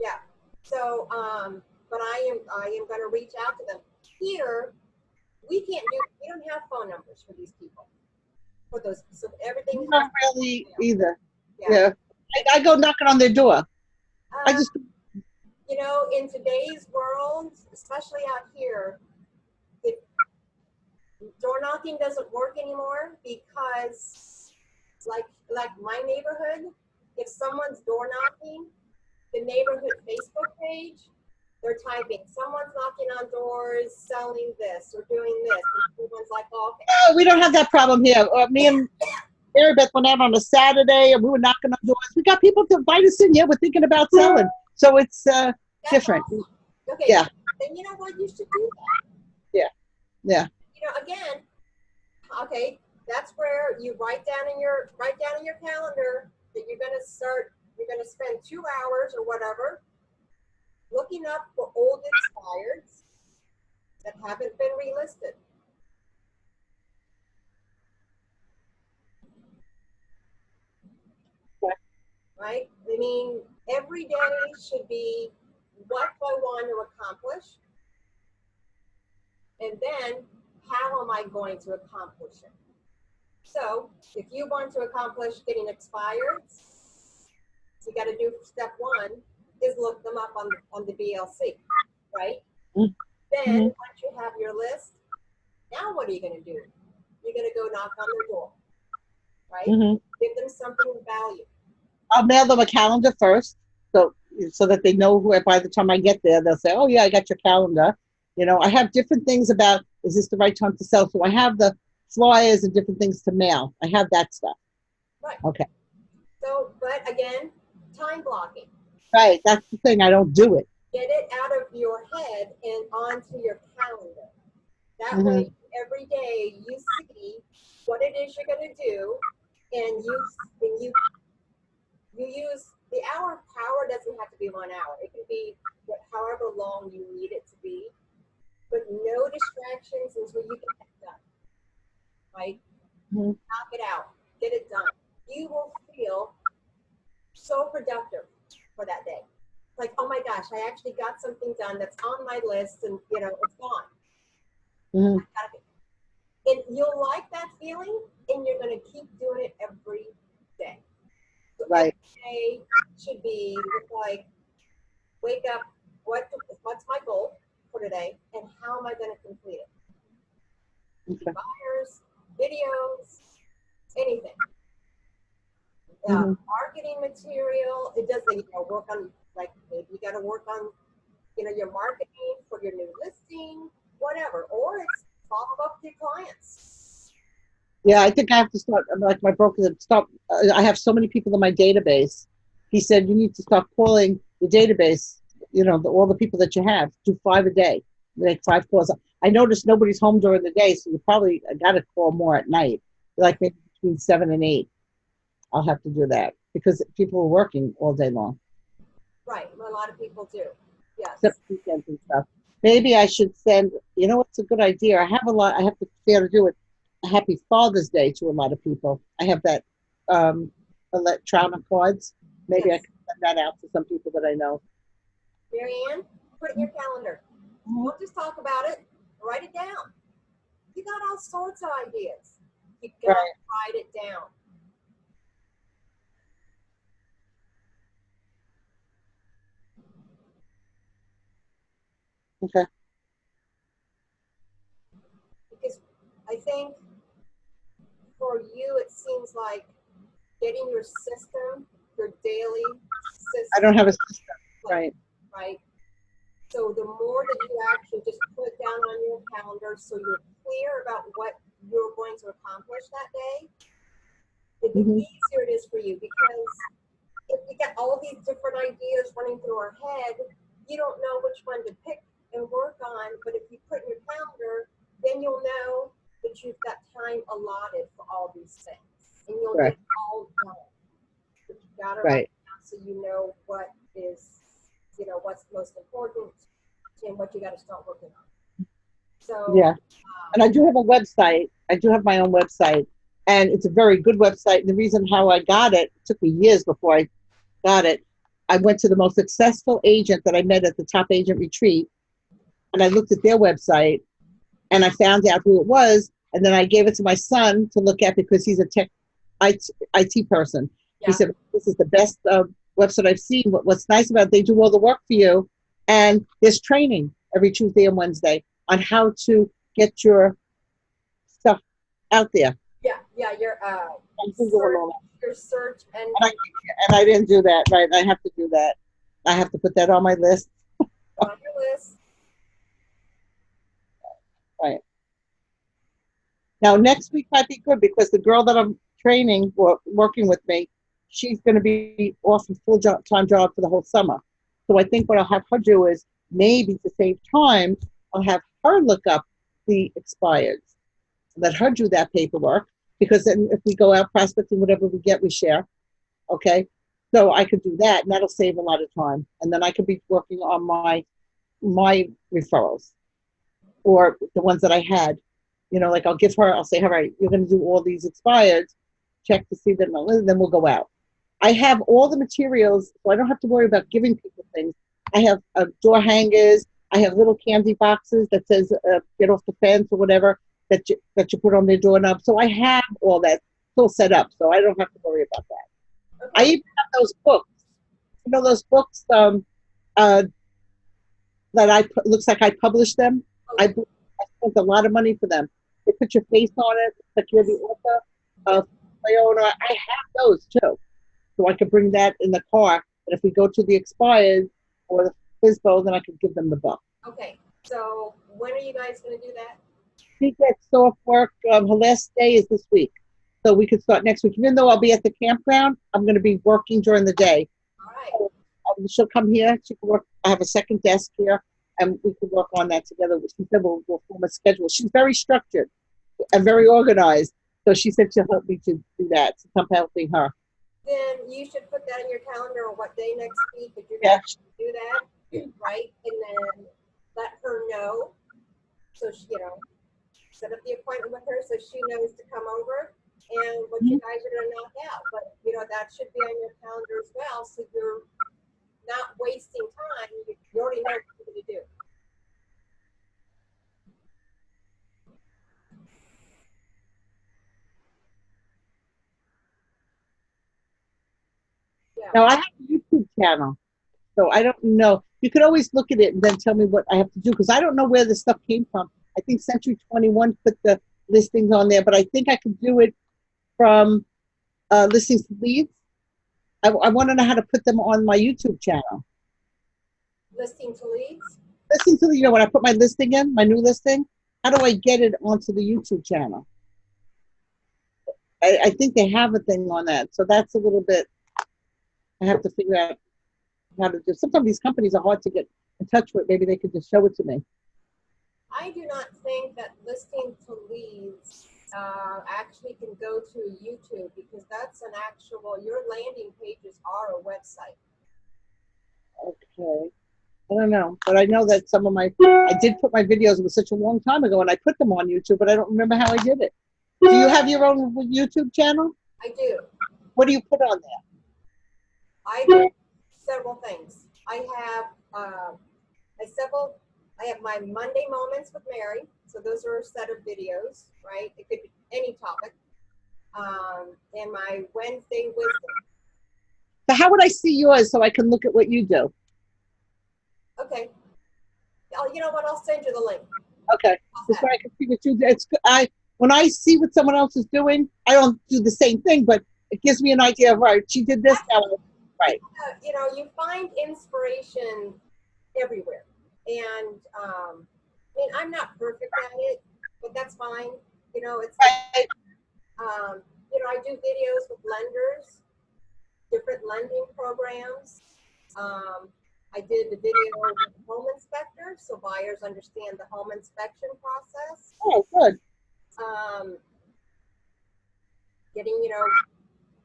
Yeah. So, but I am going to reach out to them. Here, we don't have phone numbers for these people. For those, so everything. Not really either. Yeah. I go knocking on their door. I just. You know, in today's world, especially out here, door knocking doesn't work anymore, because like my neighborhood, if someone's door knocking, the neighborhood Facebook page, they're typing, someone's knocking on doors, selling this or doing this. And everyone's like, oh, okay. Oh, we don't have that problem here. Me and Mary Beth went out on a Saturday, and we were knocking on doors. We got people to invite us in. Yeah, we're thinking about selling. So it's different. Awesome. Okay. Yeah. Then you know what? You should do that. Yeah. Yeah. You know, again, okay, that's where you write down in your calendar that you're going to spend 2 hours or whatever looking up for old expireds that haven't been relisted. Right? I mean, every day should be what do I want to accomplish? And then how am I going to accomplish it? So if you want to accomplish getting expireds, you got to do step one is look them up on the BLC, right? Mm-hmm. Then once you have your list, now what are you going to do? You're going to go knock on their door, right? Mm-hmm. Give them something of value. I'll mail them a calendar first, so that they know who. By the time I get there, they'll say, "Oh yeah, I got your calendar." You know, I have different things about, is this the right time to sell? So I have the flyers and different things to mail. I have that stuff. Right. Okay. So, but again, time blocking. Right. That's the thing. I don't do it. Get it out of your head and onto your calendar. That Mm-hmm. way, every day you see what it is you're going to do, and you use the hour of power. Doesn't have to be 1 hour. It can be however long you need it to be, but no distractions until you get that done. Right? Mm-hmm. Knock it out. Get it done. You will feel so productive for that day. Like, oh my gosh, I actually got something done that's on my list, and it's gone. Mm-hmm. And you'll like that feeling, and you're going to keep doing it every day. So right. Every day should be like, wake up, what's my goal for today, and how am I going to complete it? Okay. Buyers, videos, anything. Mm-hmm. Marketing material. It doesn't, work on, like, maybe you got to work on, your marketing for your new listing, whatever, or it's follow up to your clients. Yeah, I think I have to start, like my broker said, stop. I have so many people in my database. He said, you need to start calling the database, all the people that you have. Do 5 a day, make 5 calls. I noticed nobody's home during the day, so you probably got to call more at night, like maybe between 7 and 8. I'll have to do that because people are working all day long. Right, a lot of people do. Yes. Except weekends and stuff. Maybe I should send, what's a good idea? I have to be able to do it. A happy Father's Day to a lot of people. I have that electronic cards. Maybe I can send that out to some people that I know. Marianne, put it in your calendar. Mm-hmm. Don't just talk about it. Write it down. You got all sorts of ideas. You got to write it down. Okay. Because I think for you, it seems like getting your system, your daily system. I don't have a system. Right. So the more that you actually just put down on your calendar so you're clear about what you're going to accomplish that day, the easier it is for you, because if we get all these different ideas running through our head, you don't know which one to pick and work on. But if you put in your calendar, then you'll know that you've got time allotted for all these things, and you'll get it all done. But you got to write it down so you know what is, what's most important and what you got to start working on. So yeah, and I do have a website. I do have my own website, and it's a very good website. And the reason how I got it took me years before I got it. I went to the most successful agent that I met at the top agent retreat, and I looked at their website, and I found out who it was, and then I gave it to my son to look at because he's a tech IT person. Yeah. He said, this is the best website I've seen. What's nice about it, they do all the work for you, and there's training every Tuesday and Wednesday on how to get your stuff out there. Yeah, your search and I didn't do that, right? I have to do that. I have to put that on my list. On your list. Right. Now, next week might be good because the girl that I'm training or working with me, she's going to be off a full-time job for the whole summer. So I think what I'll have her do is maybe to save time, I'll have her look up the expireds. Let her do that paperwork, because then if we go out prospecting, whatever we get, we share. Okay. So I could do that, and that'll save a lot of time. And then I could be working on my referrals. or the ones that I had. You know, like I'll say, all right, you're going to do all these expired, check to see them, then we'll go out. I have all the materials, so I don't have to worry about giving people things. I have door hangers. I have little candy boxes that says "Get off the fence" or whatever that you put on their doorknob. So I have all that still set up, so I don't have to worry about that. I even have those books. You know those books that looks like I published them. I spent a lot of money for them. They put your face on it, like you're the author of Leona. I have those too, so I could bring that in the car. And if we go to the expired or the FISBO, then I could give them the book. Okay, so when are you guys going to do that? She gets off work. Her last day is this week, so we could start next week. Even though I'll be at the campground, I'm going to be working during the day. All right. So, she'll come here. She can work. I have a second desk here, and we can work on that together. She said we'll form a schedule. She's very structured and very organized. So she said she'll help me to do that. So I'm helping her. Then you should put that in your calendar on what day next week if you're going to do that, right? And then let her know. So she, set up the appointment with her so she knows to come over and what you guys are going to knock out. But that should be on your calendar as well, so you're not wasting time. You already know what you're going to do. Yeah. Now I have a YouTube channel, so I don't know. You could always look at it and then tell me what I have to do, because I don't know where the stuff came from. I think Century 21 put the listings on there, but I think I could do it from listings to leads. I want to know how to put them on my YouTube channel. Listing to leads? Listing to, when I put my listing in, my new listing, how do I get it onto the YouTube channel? I think they have a thing on that, so that's a little bit, I have to figure out how to do. Sometimes these companies are hard to get in touch with. Maybe they could just show it to me. I do not think that listing to leads actually can go to YouTube, because that's an actual, your landing pages are a website. Okay. I don't know, but I know that some of I did put my videos, it was such a long time ago, and I put them on YouTube, but I don't remember how I did it. Do you have your own YouTube channel? I do. What do you put on there? I do several things. I have my Monday Moments with Mary. So those are a set of videos, right? It could be any topic. And my Wednesday Wisdom. So how would I see yours so I can look at what you do? Okay. You know what? I'll send you the link. Okay. Just so I can see what you do. When I see what someone else is doing, I don't do the same thing, but it gives me an idea of, right, she did this, now, right. You find inspiration everywhere. And I'm not perfect at it, but that's fine. It's right. I do videos with lenders, different lending programs. I did the video with the home inspector, so buyers understand the home inspection process. Oh, good. Getting,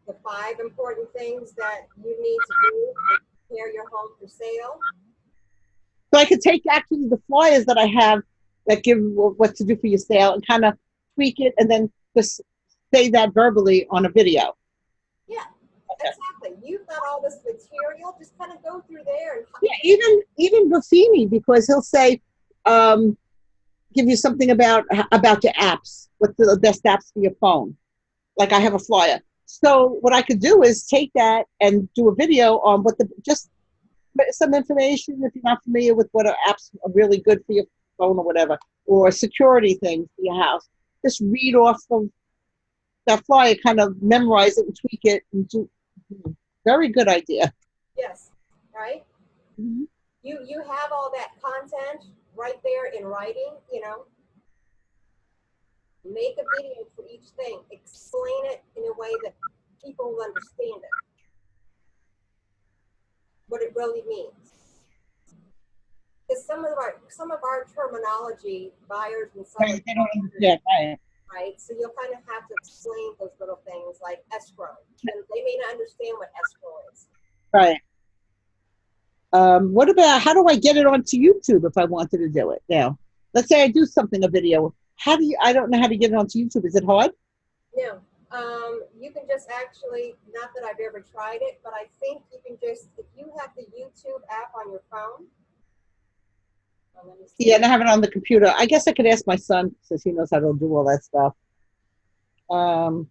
the 5 important things that you need to do to prepare your home for sale. So I could take actually the flyers that I have that give what to do for your sale and kind of tweak it and then just say that verbally on a video. Yeah, okay. Exactly. You've got all this material. Just kind of go through there. And yeah, even Buffini, because he'll say, give you something about your apps. What's the best apps for your phone? Like I have a flyer. So what I could do is take that and do a video on just some information if you're not familiar with what apps are really good for your phone or whatever, or security things for your house. Just read off of that flyer, kind of memorize it and tweak it. And do. Very good idea. Yes, right? Mm-hmm. You have all that content right there in writing, Make a video for each thing. Explain it in a way that people will understand it. What it really means. Because some of our terminology, buyers and sellers, they don't understand, right? So you'll kind of have to explain those little things like escrow. And they may not understand what escrow is. Right. What about, how do I get it onto YouTube if I wanted to do it now? let's say I do something, a video. How do you, I don't know how to get it onto YouTube. Is it hard? No. You can just actually, not that I've ever tried it, but I think you can just, if you have the YouTube app on your phone, let me see. Yeah, and I have it on the computer. I guess I could ask my son since he knows how to do all that stuff. Um,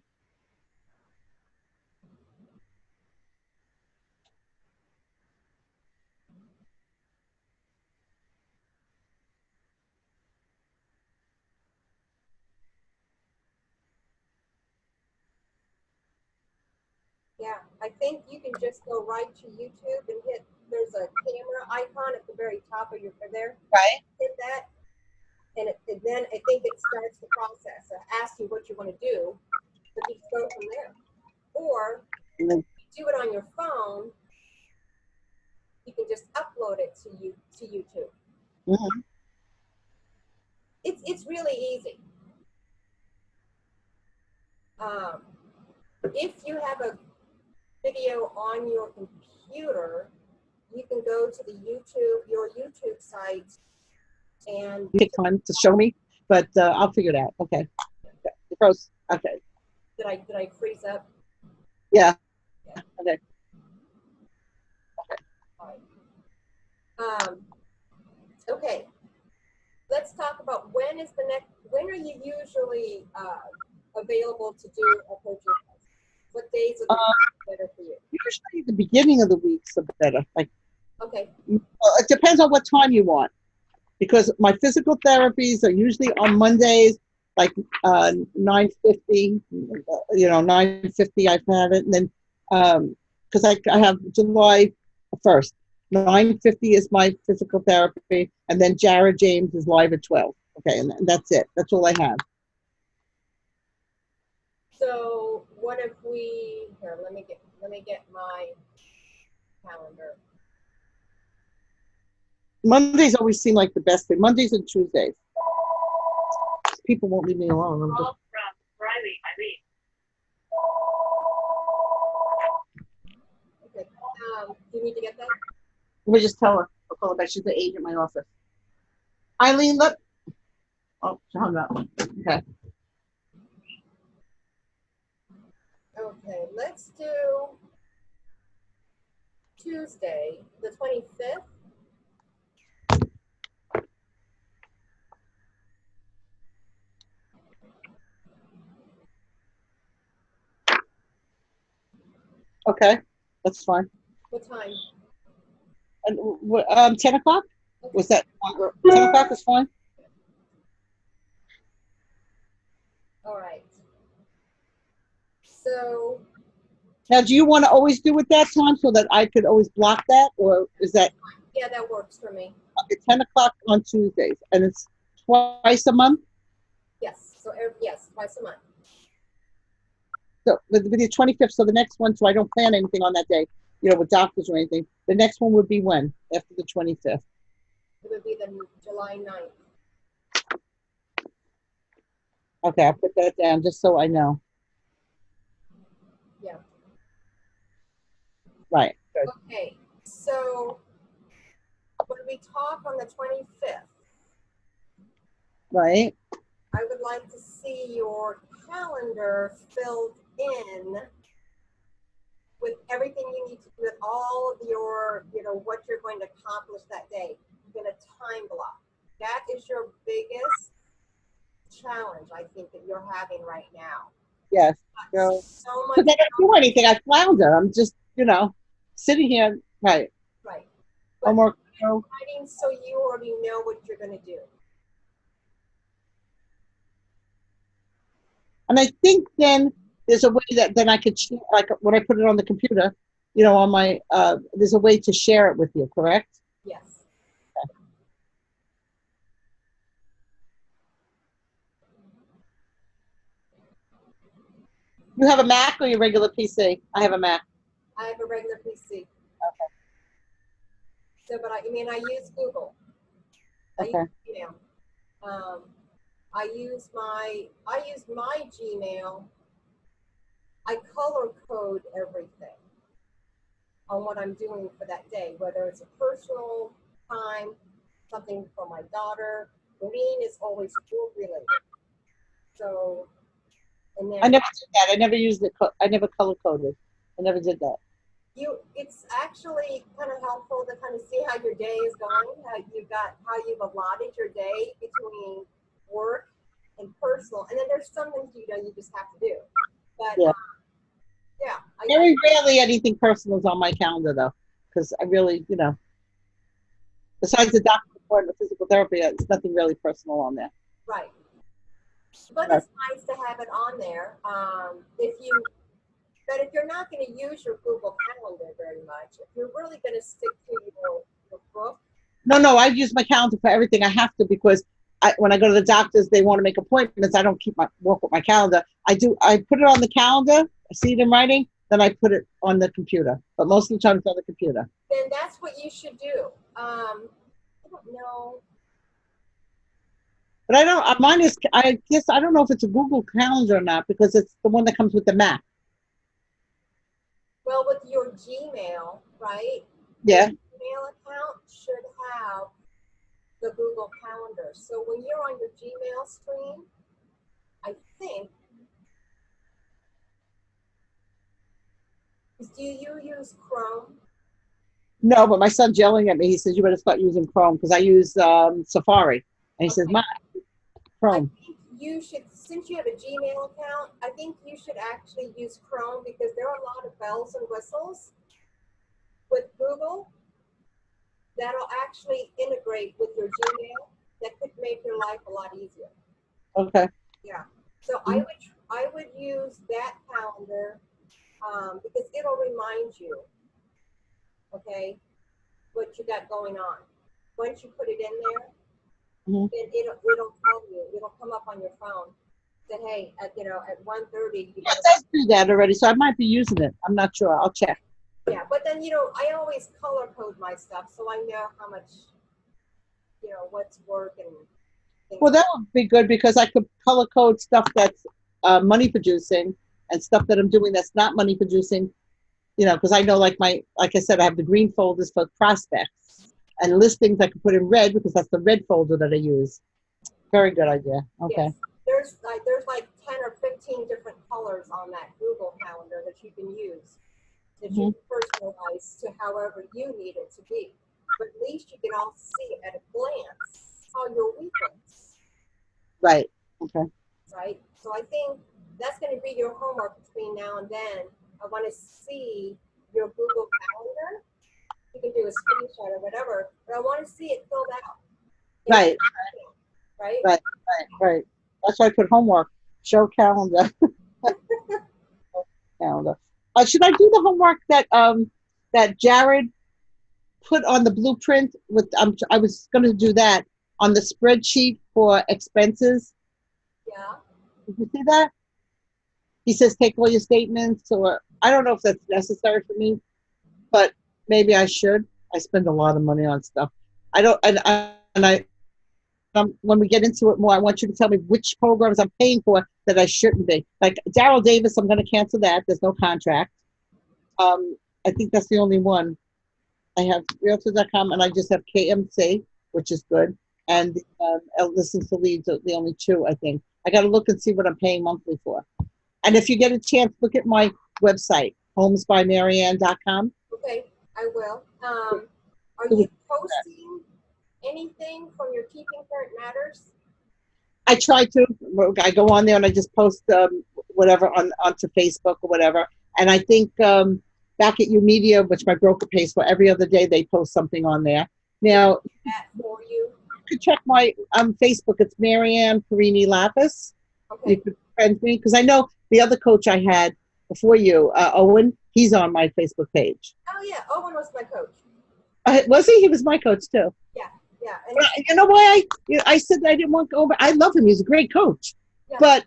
Yeah, I think you can just go right to YouTube and hit, there's a camera icon at the very top of your, there, right. hit that, and then I think it starts the process. It asks you what you want to do, but you just go from there. Or And then, if you do it on your phone, you can just upload it to YouTube. mhm. It's really easy. Um, if you have a video on your computer, you can go to your YouTube site, and You take time to show me, but I'll figure it out. Okay. Gross. Okay. did I freeze up? Yeah. Yeah. Okay. All right. Okay. Let's talk about when are you usually available to do a coaching class? What days of the week are better for you? Usually the beginning of the weeks are better. Like, Okay. well, it depends on what time you want. Because my physical therapies are usually on Mondays, like 9:50. 9:50. I've had it, and then because I have July 1st, 9:50 is my physical therapy, and then Jared James is live at 12. Okay, and that's it. That's all I have. So what if we here? Let me get my calendar. Mondays always seem like the best thing. Mondays and Tuesdays. People won't leave me alone. I'm just, Okay. Do you need to get that? let me just tell her. I'll call her back. She's the agent in my office. Eileen, look. Oh, she hung up. Okay. Okay. Let's do Tuesday, the 25th. Okay. That's fine. What time? And 10 o'clock? Okay. Was that 10 o'clock is fine? All right. So Now, do you want to always do it that time so that I could always block that? Or is that yeah, that works for me. 10 o'clock on Tuesdays? And it's twice a month? Yes. So yes, twice a month. So with the 25th, so the next one, so I don't plan anything on that day, with doctors or anything. The next one would be when? After the 25th? It would be the July 9th. Okay, I'll put that down just so I know. Yeah. Right. Good. Okay. So when we talk on the 25th, Right. I would like to see your calendar filled in with everything you need to do, with all of your, what you're going to accomplish that day. You're going to time block. That is your biggest challenge, I think, that you're having right now. Yes. So much. because I don't do anything. I flounder. I'm just, sitting here. Right. Right. I'm more, Writing so you already know what you're going to do. and I think then there's a way that then I could, like when I put it on the computer, on my, there's a way to share it with you, correct? Yes. Okay. You have a Mac or your regular PC? I have a Mac. I have a regular PC. Okay. So, but I use Google. Okay. I use email. I use my Gmail. I color code everything on what I'm doing for that day, whether it's a personal time, something for my daughter, green is always food related. So, and then I never did that. I never used it. I never color coded. I never did that. it's actually kind of helpful to kind of see how your day is going, how you've allotted your day between work and personal, and then there's some things you just have to do. But Yeah. yeah, Very rarely anything personal is on my calendar though, because I really, besides the doctor's appointment, physical therapy, it's nothing really personal on there. right. But Right. it's nice to have it on there. But if you're not going to use your Google Calendar very much, if you're really going to stick to your book. No, I use my calendar for everything. I have to because when I go to the doctors, they want to make appointments. I don't keep my work with my calendar. I put it on the calendar. I see it in writing. Then I put it on the computer. But most of the time, it's on the computer. Then that's what you should do. I don't know. But I don't. Mine is. I guess I don't know if it's a Google Calendar or not because it's the one that comes with the Mac. Well, with your Gmail, right? Yeah. Your Gmail account should have the Google Calendar. So when you're on your Gmail screen, I think, do you use Chrome? No, but my son's yelling at me. He says, you better start using Chrome because I use Safari. And he says, Mom, Chrome. I think you should, since you have a Gmail account, I think you should actually use Chrome because there are a lot of bells and whistles with Google that'll actually integrate with your Gmail that could make your life a lot easier. Okay. Yeah. So I would use that calendar because it'll remind you, okay, what you got going on. Once you put it in there, then it'll tell you. It'll come up on your phone. Say, hey, at 1:30. Yeah, it does do that already, so I might be using it. I'm not sure. I'll check. Yeah, but then I always color code my stuff so I know how much, what's work and things. Well, that would be good because I could color code stuff that's money producing and stuff that I'm doing that's not money producing. Because I know, like I said, I have the green folders for prospects and listings I can put in red because that's the red folder that I use. Very good idea. Okay. Yes. There's like 10 or 15 different colors on that Google Calendar that you can use. That you can personalize to however you need it to be. But at least you can all see at a glance how your week looks. Right. Okay. Right? So I think that's going to be your homework between now and then. I want to see your Google Calendar. You can do a screenshot or whatever, but I want to see it filled out. Right. Right? Right. That's why I put homework. Show calendar. Calendar. Should I do the homework that Jared put on the blueprint? I was going to do that on the spreadsheet for expenses. Yeah. Did you see that? He says take all your statements, or I don't know if that's necessary for me, but maybe I should. I spend a lot of money on stuff. I don't, when we get into it more, I want you to tell me which programs I'm paying for that I shouldn't be. Like Daryl Davis, I'm going to cancel that. There's no contract. I think that's the only one. I have Realtor.com and I just have KMC, which is good. And Listen to Leads are the only two, I think. I got to look and see what I'm paying monthly for. And if you get a chance, look at my website, homesbymarianne.com. Okay, I will. Are you posting anything from your Keeping Current Matters? I try to. I go on there and I just post whatever onto Facebook or whatever. And I think back at You Media, which my broker pays for, every other day they post something on there. Now, that for you could check my Facebook. It's Marianne Perini Lappas. Okay. You could friend me because I know the other coach I had before you, Owen. He's on my Facebook page. Oh yeah, Owen was my coach. Was he? He was my coach too. Yeah. And you know why I said I didn't want to go over? I love him. He's a great coach, but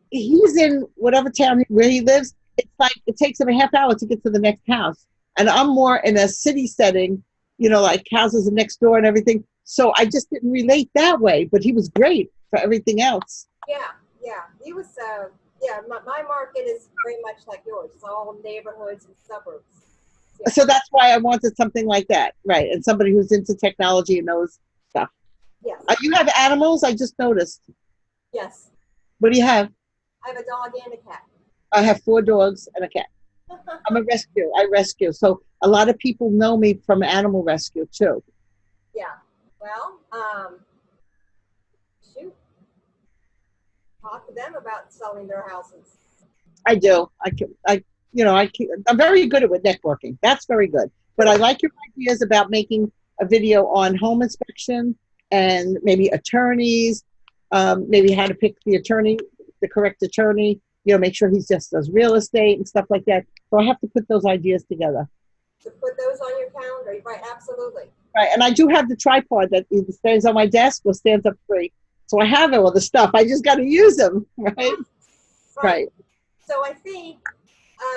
he's in whatever town where he lives. It's like it takes him a half hour to get to the next house, and I'm more in a city setting. Like houses are next door and everything. So I just didn't relate that way. But he was great for everything else. Yeah. He was. My market is very much like yours. It's all neighborhoods and suburbs. Yeah. So that's why I wanted something like that, right? And somebody who's into technology and knows stuff. Yes. You have animals? I just noticed. Yes. What do you have? I have a dog and a cat. I have 4 dogs and a cat. I'm a rescue. I rescue. So a lot of people know me from animal rescue too. Yeah. Well, shoot. Talk to them about selling their houses. I do. I can. I'm very good at with networking. That's very good. But I like your ideas about making a video on home inspection and maybe attorneys, maybe how to pick the attorney, the correct attorney. Make sure he just does real estate and stuff like that. So I have to put those ideas together. To put those on your calendar, right? Absolutely. Right, and I do have the tripod that either stays on my desk or stands up free. So I have all the stuff. I just got to use them, right? Right. So I think,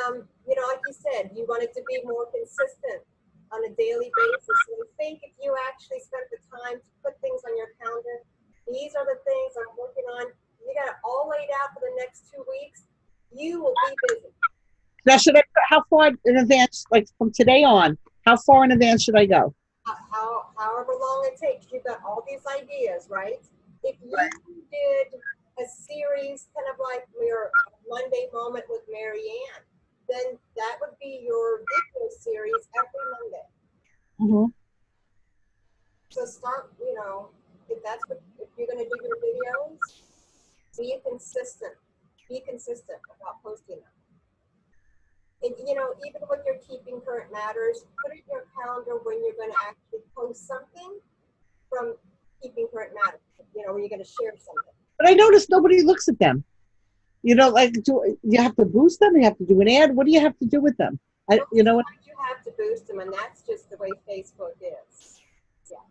like you said, you want it to be more consistent on a daily basis. So I think if you actually spent the time to put things on your calendar, these are the things I'm working on. You got it all laid out for the next 2 weeks. You will be busy. Now, how far in advance, like from today on, how far in advance should I go? However long it takes. You've got all these ideas, right? If you did a series, kind of like your Monday moment with Mary Ann, then that would be your video series every Monday. Mm-hmm. So start, if you're going to do your videos, be consistent. Be consistent about posting them. And, even with your keeping current matters, put it in your calendar when you're going to actually post something from keeping current matters, when you're going to share something. But I noticed nobody looks at them. Like, do you have to boost them? You have to do an ad? What do you have to do with them? You have to boost them, and that's just the way Facebook is. Yeah.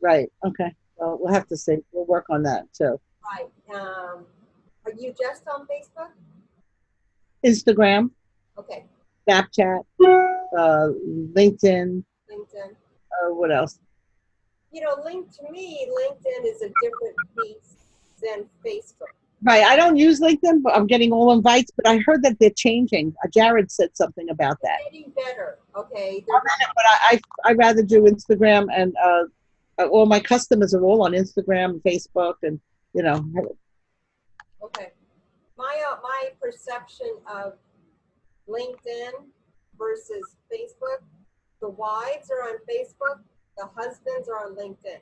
Right. Okay. Well, we'll have to see. We'll work on that too. Right. Are you just on Facebook? Instagram. Okay. Snapchat. LinkedIn. LinkedIn. What else? To me, LinkedIn is a different beast than Facebook. Right. I don't use LinkedIn, but I'm getting all invites. But I heard that they're changing. Jared said something about that. They're getting better. Okay. But I rather do Instagram, and all my customers are all on Instagram and Facebook, and Okay. My perception of LinkedIn versus Facebook, the wives are on Facebook, the husbands are on LinkedIn.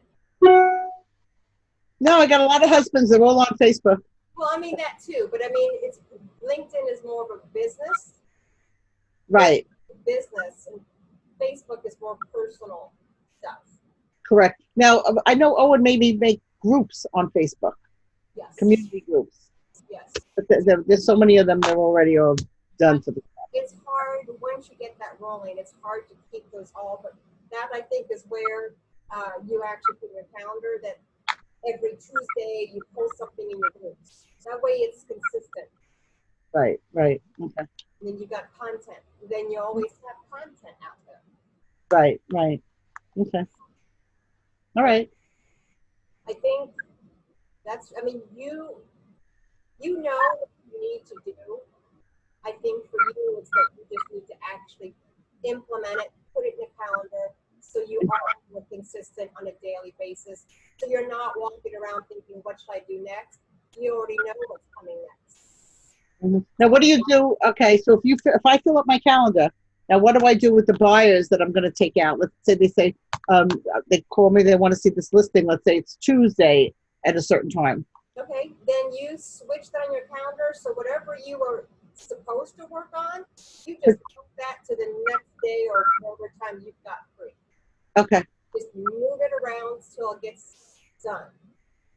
No, I got a lot of husbands that are all on Facebook. Well, I mean that too, but it's LinkedIn is more of a business. Right. Business, and Facebook is more personal stuff. Correct. Now, I know Owen maybe make groups on Facebook. Yes. Community groups. Yes. But there's so many of them that are already all done for the. It's hard once you get that rolling. It's hard to keep those all, but that I think is where you actually put in your calendar that every Tuesday you post something in your groups. That way it's consistent. Right. Okay. And then you got content. Then you always have content out there. Right. Okay. All right. I think you know what you need to do. I think for you, it's that you just need to actually implement it, put it in a calendar, so you are more consistent on a daily basis. So you're not walking around thinking, what should I do next? You already know what's coming next. Mm-hmm. Now, what do you do? Okay, so if I fill up my calendar, now what do I do with the buyers that I'm going to take out? Let's say they call me, they want to see this listing. Let's say it's Tuesday at a certain time. Okay, then you switch that on your calendar. So whatever you were supposed to work on, you just move that to the next day or whatever time you've got free. Okay. Just move it around till it gets done.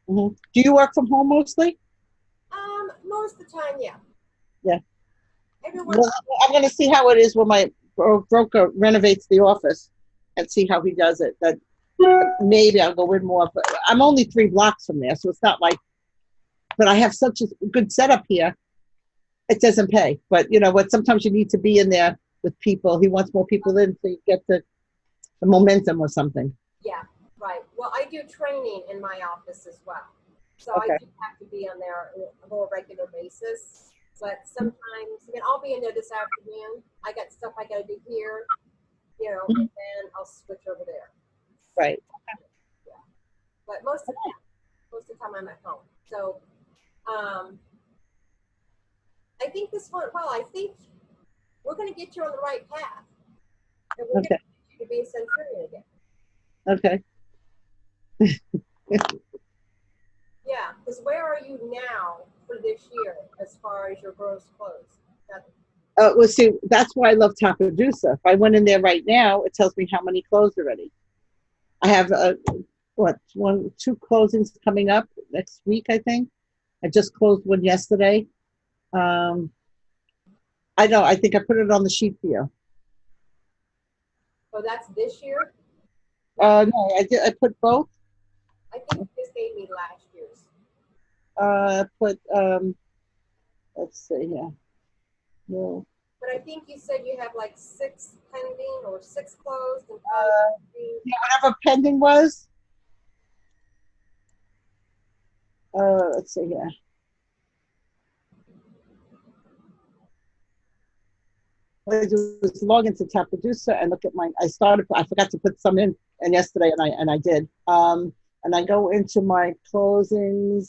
Mm-hmm. Do you work from home mostly? Most of the time, yeah. Yeah. Well, I'm going to see how it is when my broker renovates the office and see how he does it. That maybe I'll go in more, but I'm only 3 blocks from there, so it's not like. But I have such a good setup here. It doesn't pay, but what? Sometimes you need to be in there with people. He wants more people in, so you get the momentum or something. Yeah, right. Well, I do training in my office as well, so okay. I do have to be on there on a more regular basis. But sometimes, I'll be in there this afternoon. I got stuff I got to do here, and then I'll switch over there. Right. Yeah. But but most of the time I'm at home. So I think this went well. I think we're going to get you on the right path. And we're going to get you to be a centurion again. Okay. Yeah, because where are you now for this year as far as your gross close? Well, see, that's why I love Tapadusa. If I went in there right now, it tells me how many closed already. I have, 2 closings coming up next week, I think. I just closed one yesterday. I know, I think I put it on the sheet for you. Oh, that's this year? No, I put both. I think you just gave me last year's. Let's see here. No. But I think you said you have like 6 pending or 6 closed and 5 pending. Yeah, whatever pending was. Let's see here. What I do is log into Tapadusa and look at my. I forgot to put some in, and yesterday, and I did. And I go into my closing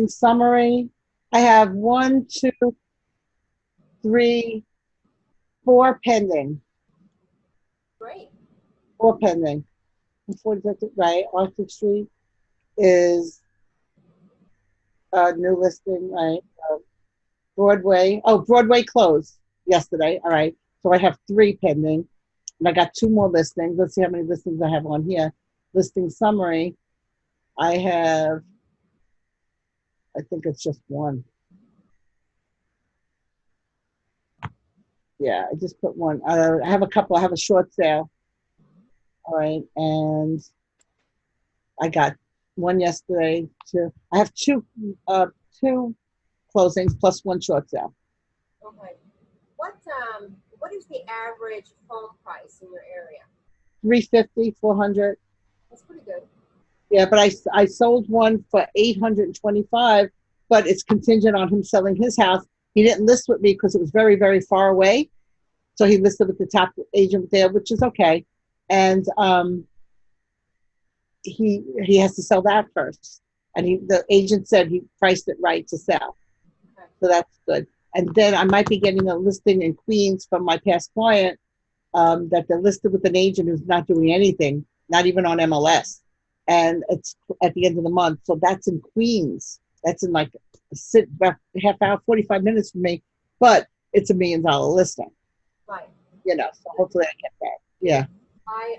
summary. I have 1, 2, 3, 4 pending. Great. 4 pending. Right, Arctic Street is a new listing, right? Broadway. Oh, Broadway closed yesterday. All right. So I have 3 pending. And I got 2 more listings. Let's see how many listings I have on here. Listing summary. I think it's just 1. Yeah, I just put 1. I have a couple. I have a short sale. All right. And I got 1 yesterday. I have 2 closings plus 1 short sale. Okay. What is the average home price in your area? 350, 400. That's pretty good. Yeah, but I sold one for 825, but it's contingent on him selling his house. He didn't list with me because it was very, very far away. So he listed with the top agent there, which is okay. And he has to sell that first. And the agent said he priced it right to sell. Okay. So that's good. And then I might be getting a listing in Queens from my past client that they're listed with an agent who's not doing anything, not even on MLS. And it's at the end of the month. So that's in Queens. That's in like about half hour, 45 minutes from me. But it's $1 million listing. Right. So hopefully I get that. Yeah. I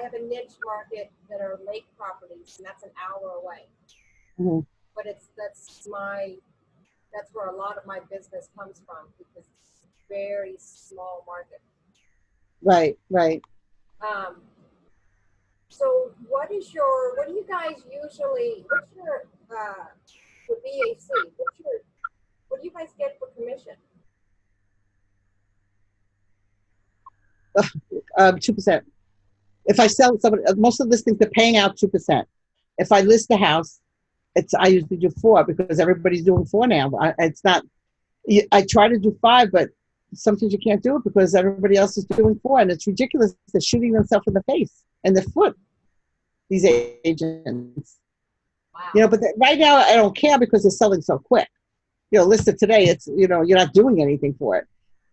have a niche market that are lake properties, and that's an hour away. Mm-hmm. But that's where a lot of my business comes from because it's a very small market. Right, right. So what do you guys usually, what's your BAC? What do you guys get for commission? 2%. If I sell somebody, most of the listings they're paying out 2%. If I list the house, I usually do 4 because everybody's doing 4 now. I try to do 5, but sometimes you can't do it because everybody else is doing 4, and it's ridiculous. They're shooting themselves in the face and the foot. These agents. Wow. But right now I don't care because they're selling so quick. Listed today, it's you're not doing anything for it.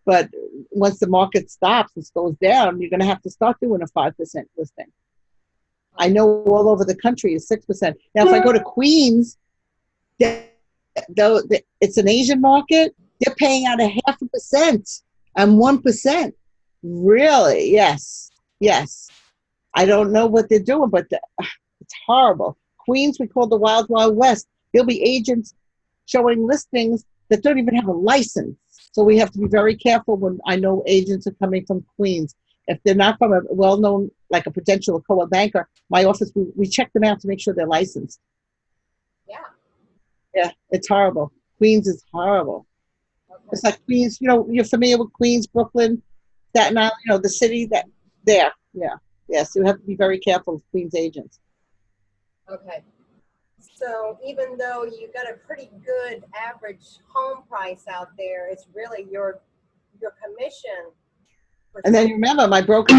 But once the market stops and goes down, you're going to have to start doing a 5% listing. I know all over the country is 6%. Now, if I go to Queens, though it's an Asian market, they're paying out 0.5% and 1%. Really? Yes. Yes. I don't know what they're doing, but it's horrible. Queens, we call the Wild Wild West. There'll be agents showing listings that don't even have a license. So we have to be very careful when I know agents are coming from Queens. If they're not from a well-known, like a Prudential or co-op banker, my office, we check them out to make sure they're licensed. Yeah. Yeah, it's horrible. Queens is horrible. Okay. It's like Queens, you're familiar with Queens, Brooklyn, Staten Island, the city there. Yeah. Yeah, so you have to be very careful with Queens agents. Okay. So even though you got a pretty good average home price out there, it's really your commission. And then remember, my broker.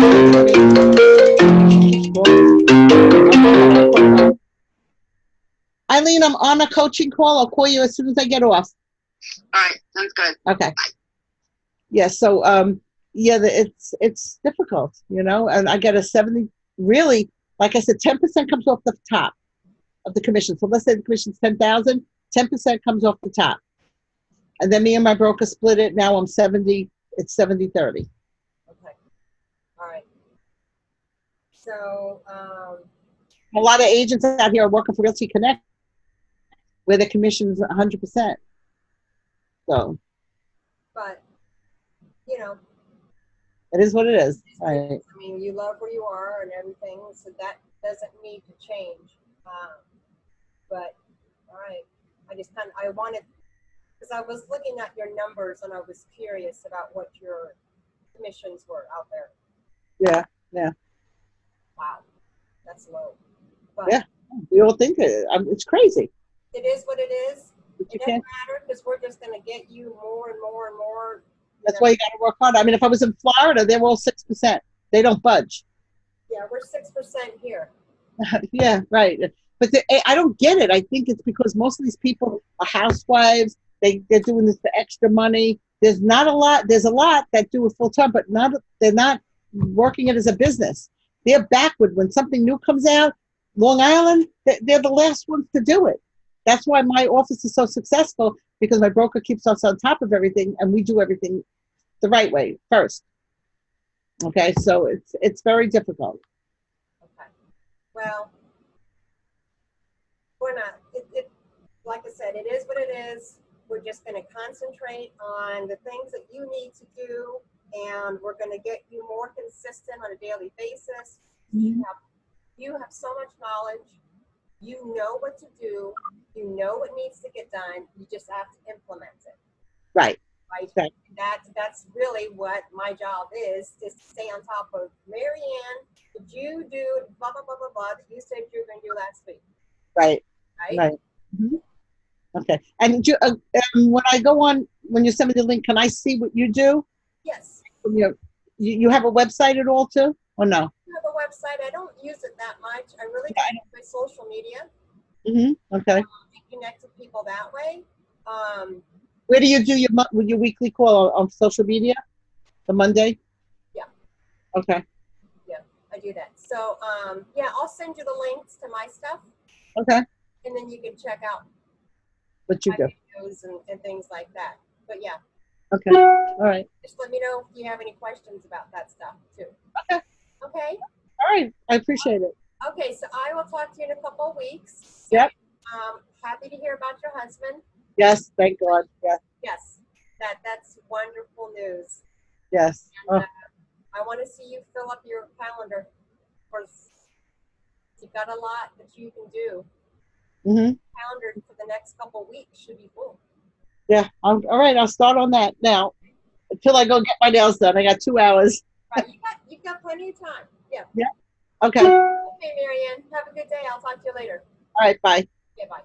Eileen, I'm on a coaching call. I'll call you as soon as I get off. All right, sounds good. Okay. Yeah. So, yeah, it's difficult, and I get a 70, really, like I said, 10% comes off the top of the commission. So let's say the commission's 10,000, 10% comes off the top. And then me and my broker split it. Now I'm 70, it's 70-30. Okay. All right. So, A lot of agents out here are working for Realty Connect where the commission's 100%. So. but, It is what it is. Right. I mean, you love where you are and everything, so that doesn't need to change. But, all right, I wanted, because I was looking at your numbers and I was curious about what your commissions were out there. Yeah, yeah. Wow, that's low. But yeah, we all think it's crazy. It is what it is. But it doesn't matter because we're just going to get you more and more and more. That's why you got to work hard. I mean, if I was in Florida, they were all 6%. They don't budge. Yeah, we're 6% here. Yeah, right. But I don't get it. I think it's because most of these people are housewives. They're doing this for extra money. There's not a lot. There's a lot that do it full time, but they're not working it as a business. They're backward. When something new comes out, Long Island, they're the last ones to do it. That's why my office is so successful, because my broker keeps us on top of everything and we do everything the right way first. Okay, so it's very difficult. Okay. Well, we're not, like I said, it is what it is. We're just going to concentrate on the things that you need to do, and we're going to get you more consistent on a daily basis. Mm-hmm. You have so much knowledge. You know what to do. You know what needs to get done. You just have to implement it. Right. Right. That's really what my job is to stay on top of. Mary Ann, did you do blah, blah, blah, blah, blah that you said you were going to do last week? Right. Right. Mm-hmm. Okay. And when I go on, when you send me the link, can I see what you do? Yes. You have a website at all too, or no? I have a website. I don't use it that much. I really don't use my social media. Mm-hmm. Okay. Connect with people that way. Where do you do your weekly call on social media? The Monday? Yeah. Okay. Yeah, I do that. So, yeah, I'll send you the links to my stuff. Okay. And then you can check out what you do. Videos and things like that. But yeah. Okay. All right. Just let me know if you have any questions about that stuff too. Okay. Okay. All right. I appreciate it. Okay, so I will talk to you in a couple of weeks. Yep. Happy to hear about your husband. Yes, thank God. Yeah. Yes, that's wonderful news. Yes. And, I want to see you fill up your calendar, because you've got a lot that you can do. Mm-hmm. Calendar for the next couple of weeks should be full. Yeah. All right. I'll start on that now. Until I go get my nails done. I got 2 hours. Right. You've got plenty of time. Yeah. Yeah. Okay. Okay, Mary Ann. Have a good day. I'll talk to you later. All right. Bye. Yeah. Bye.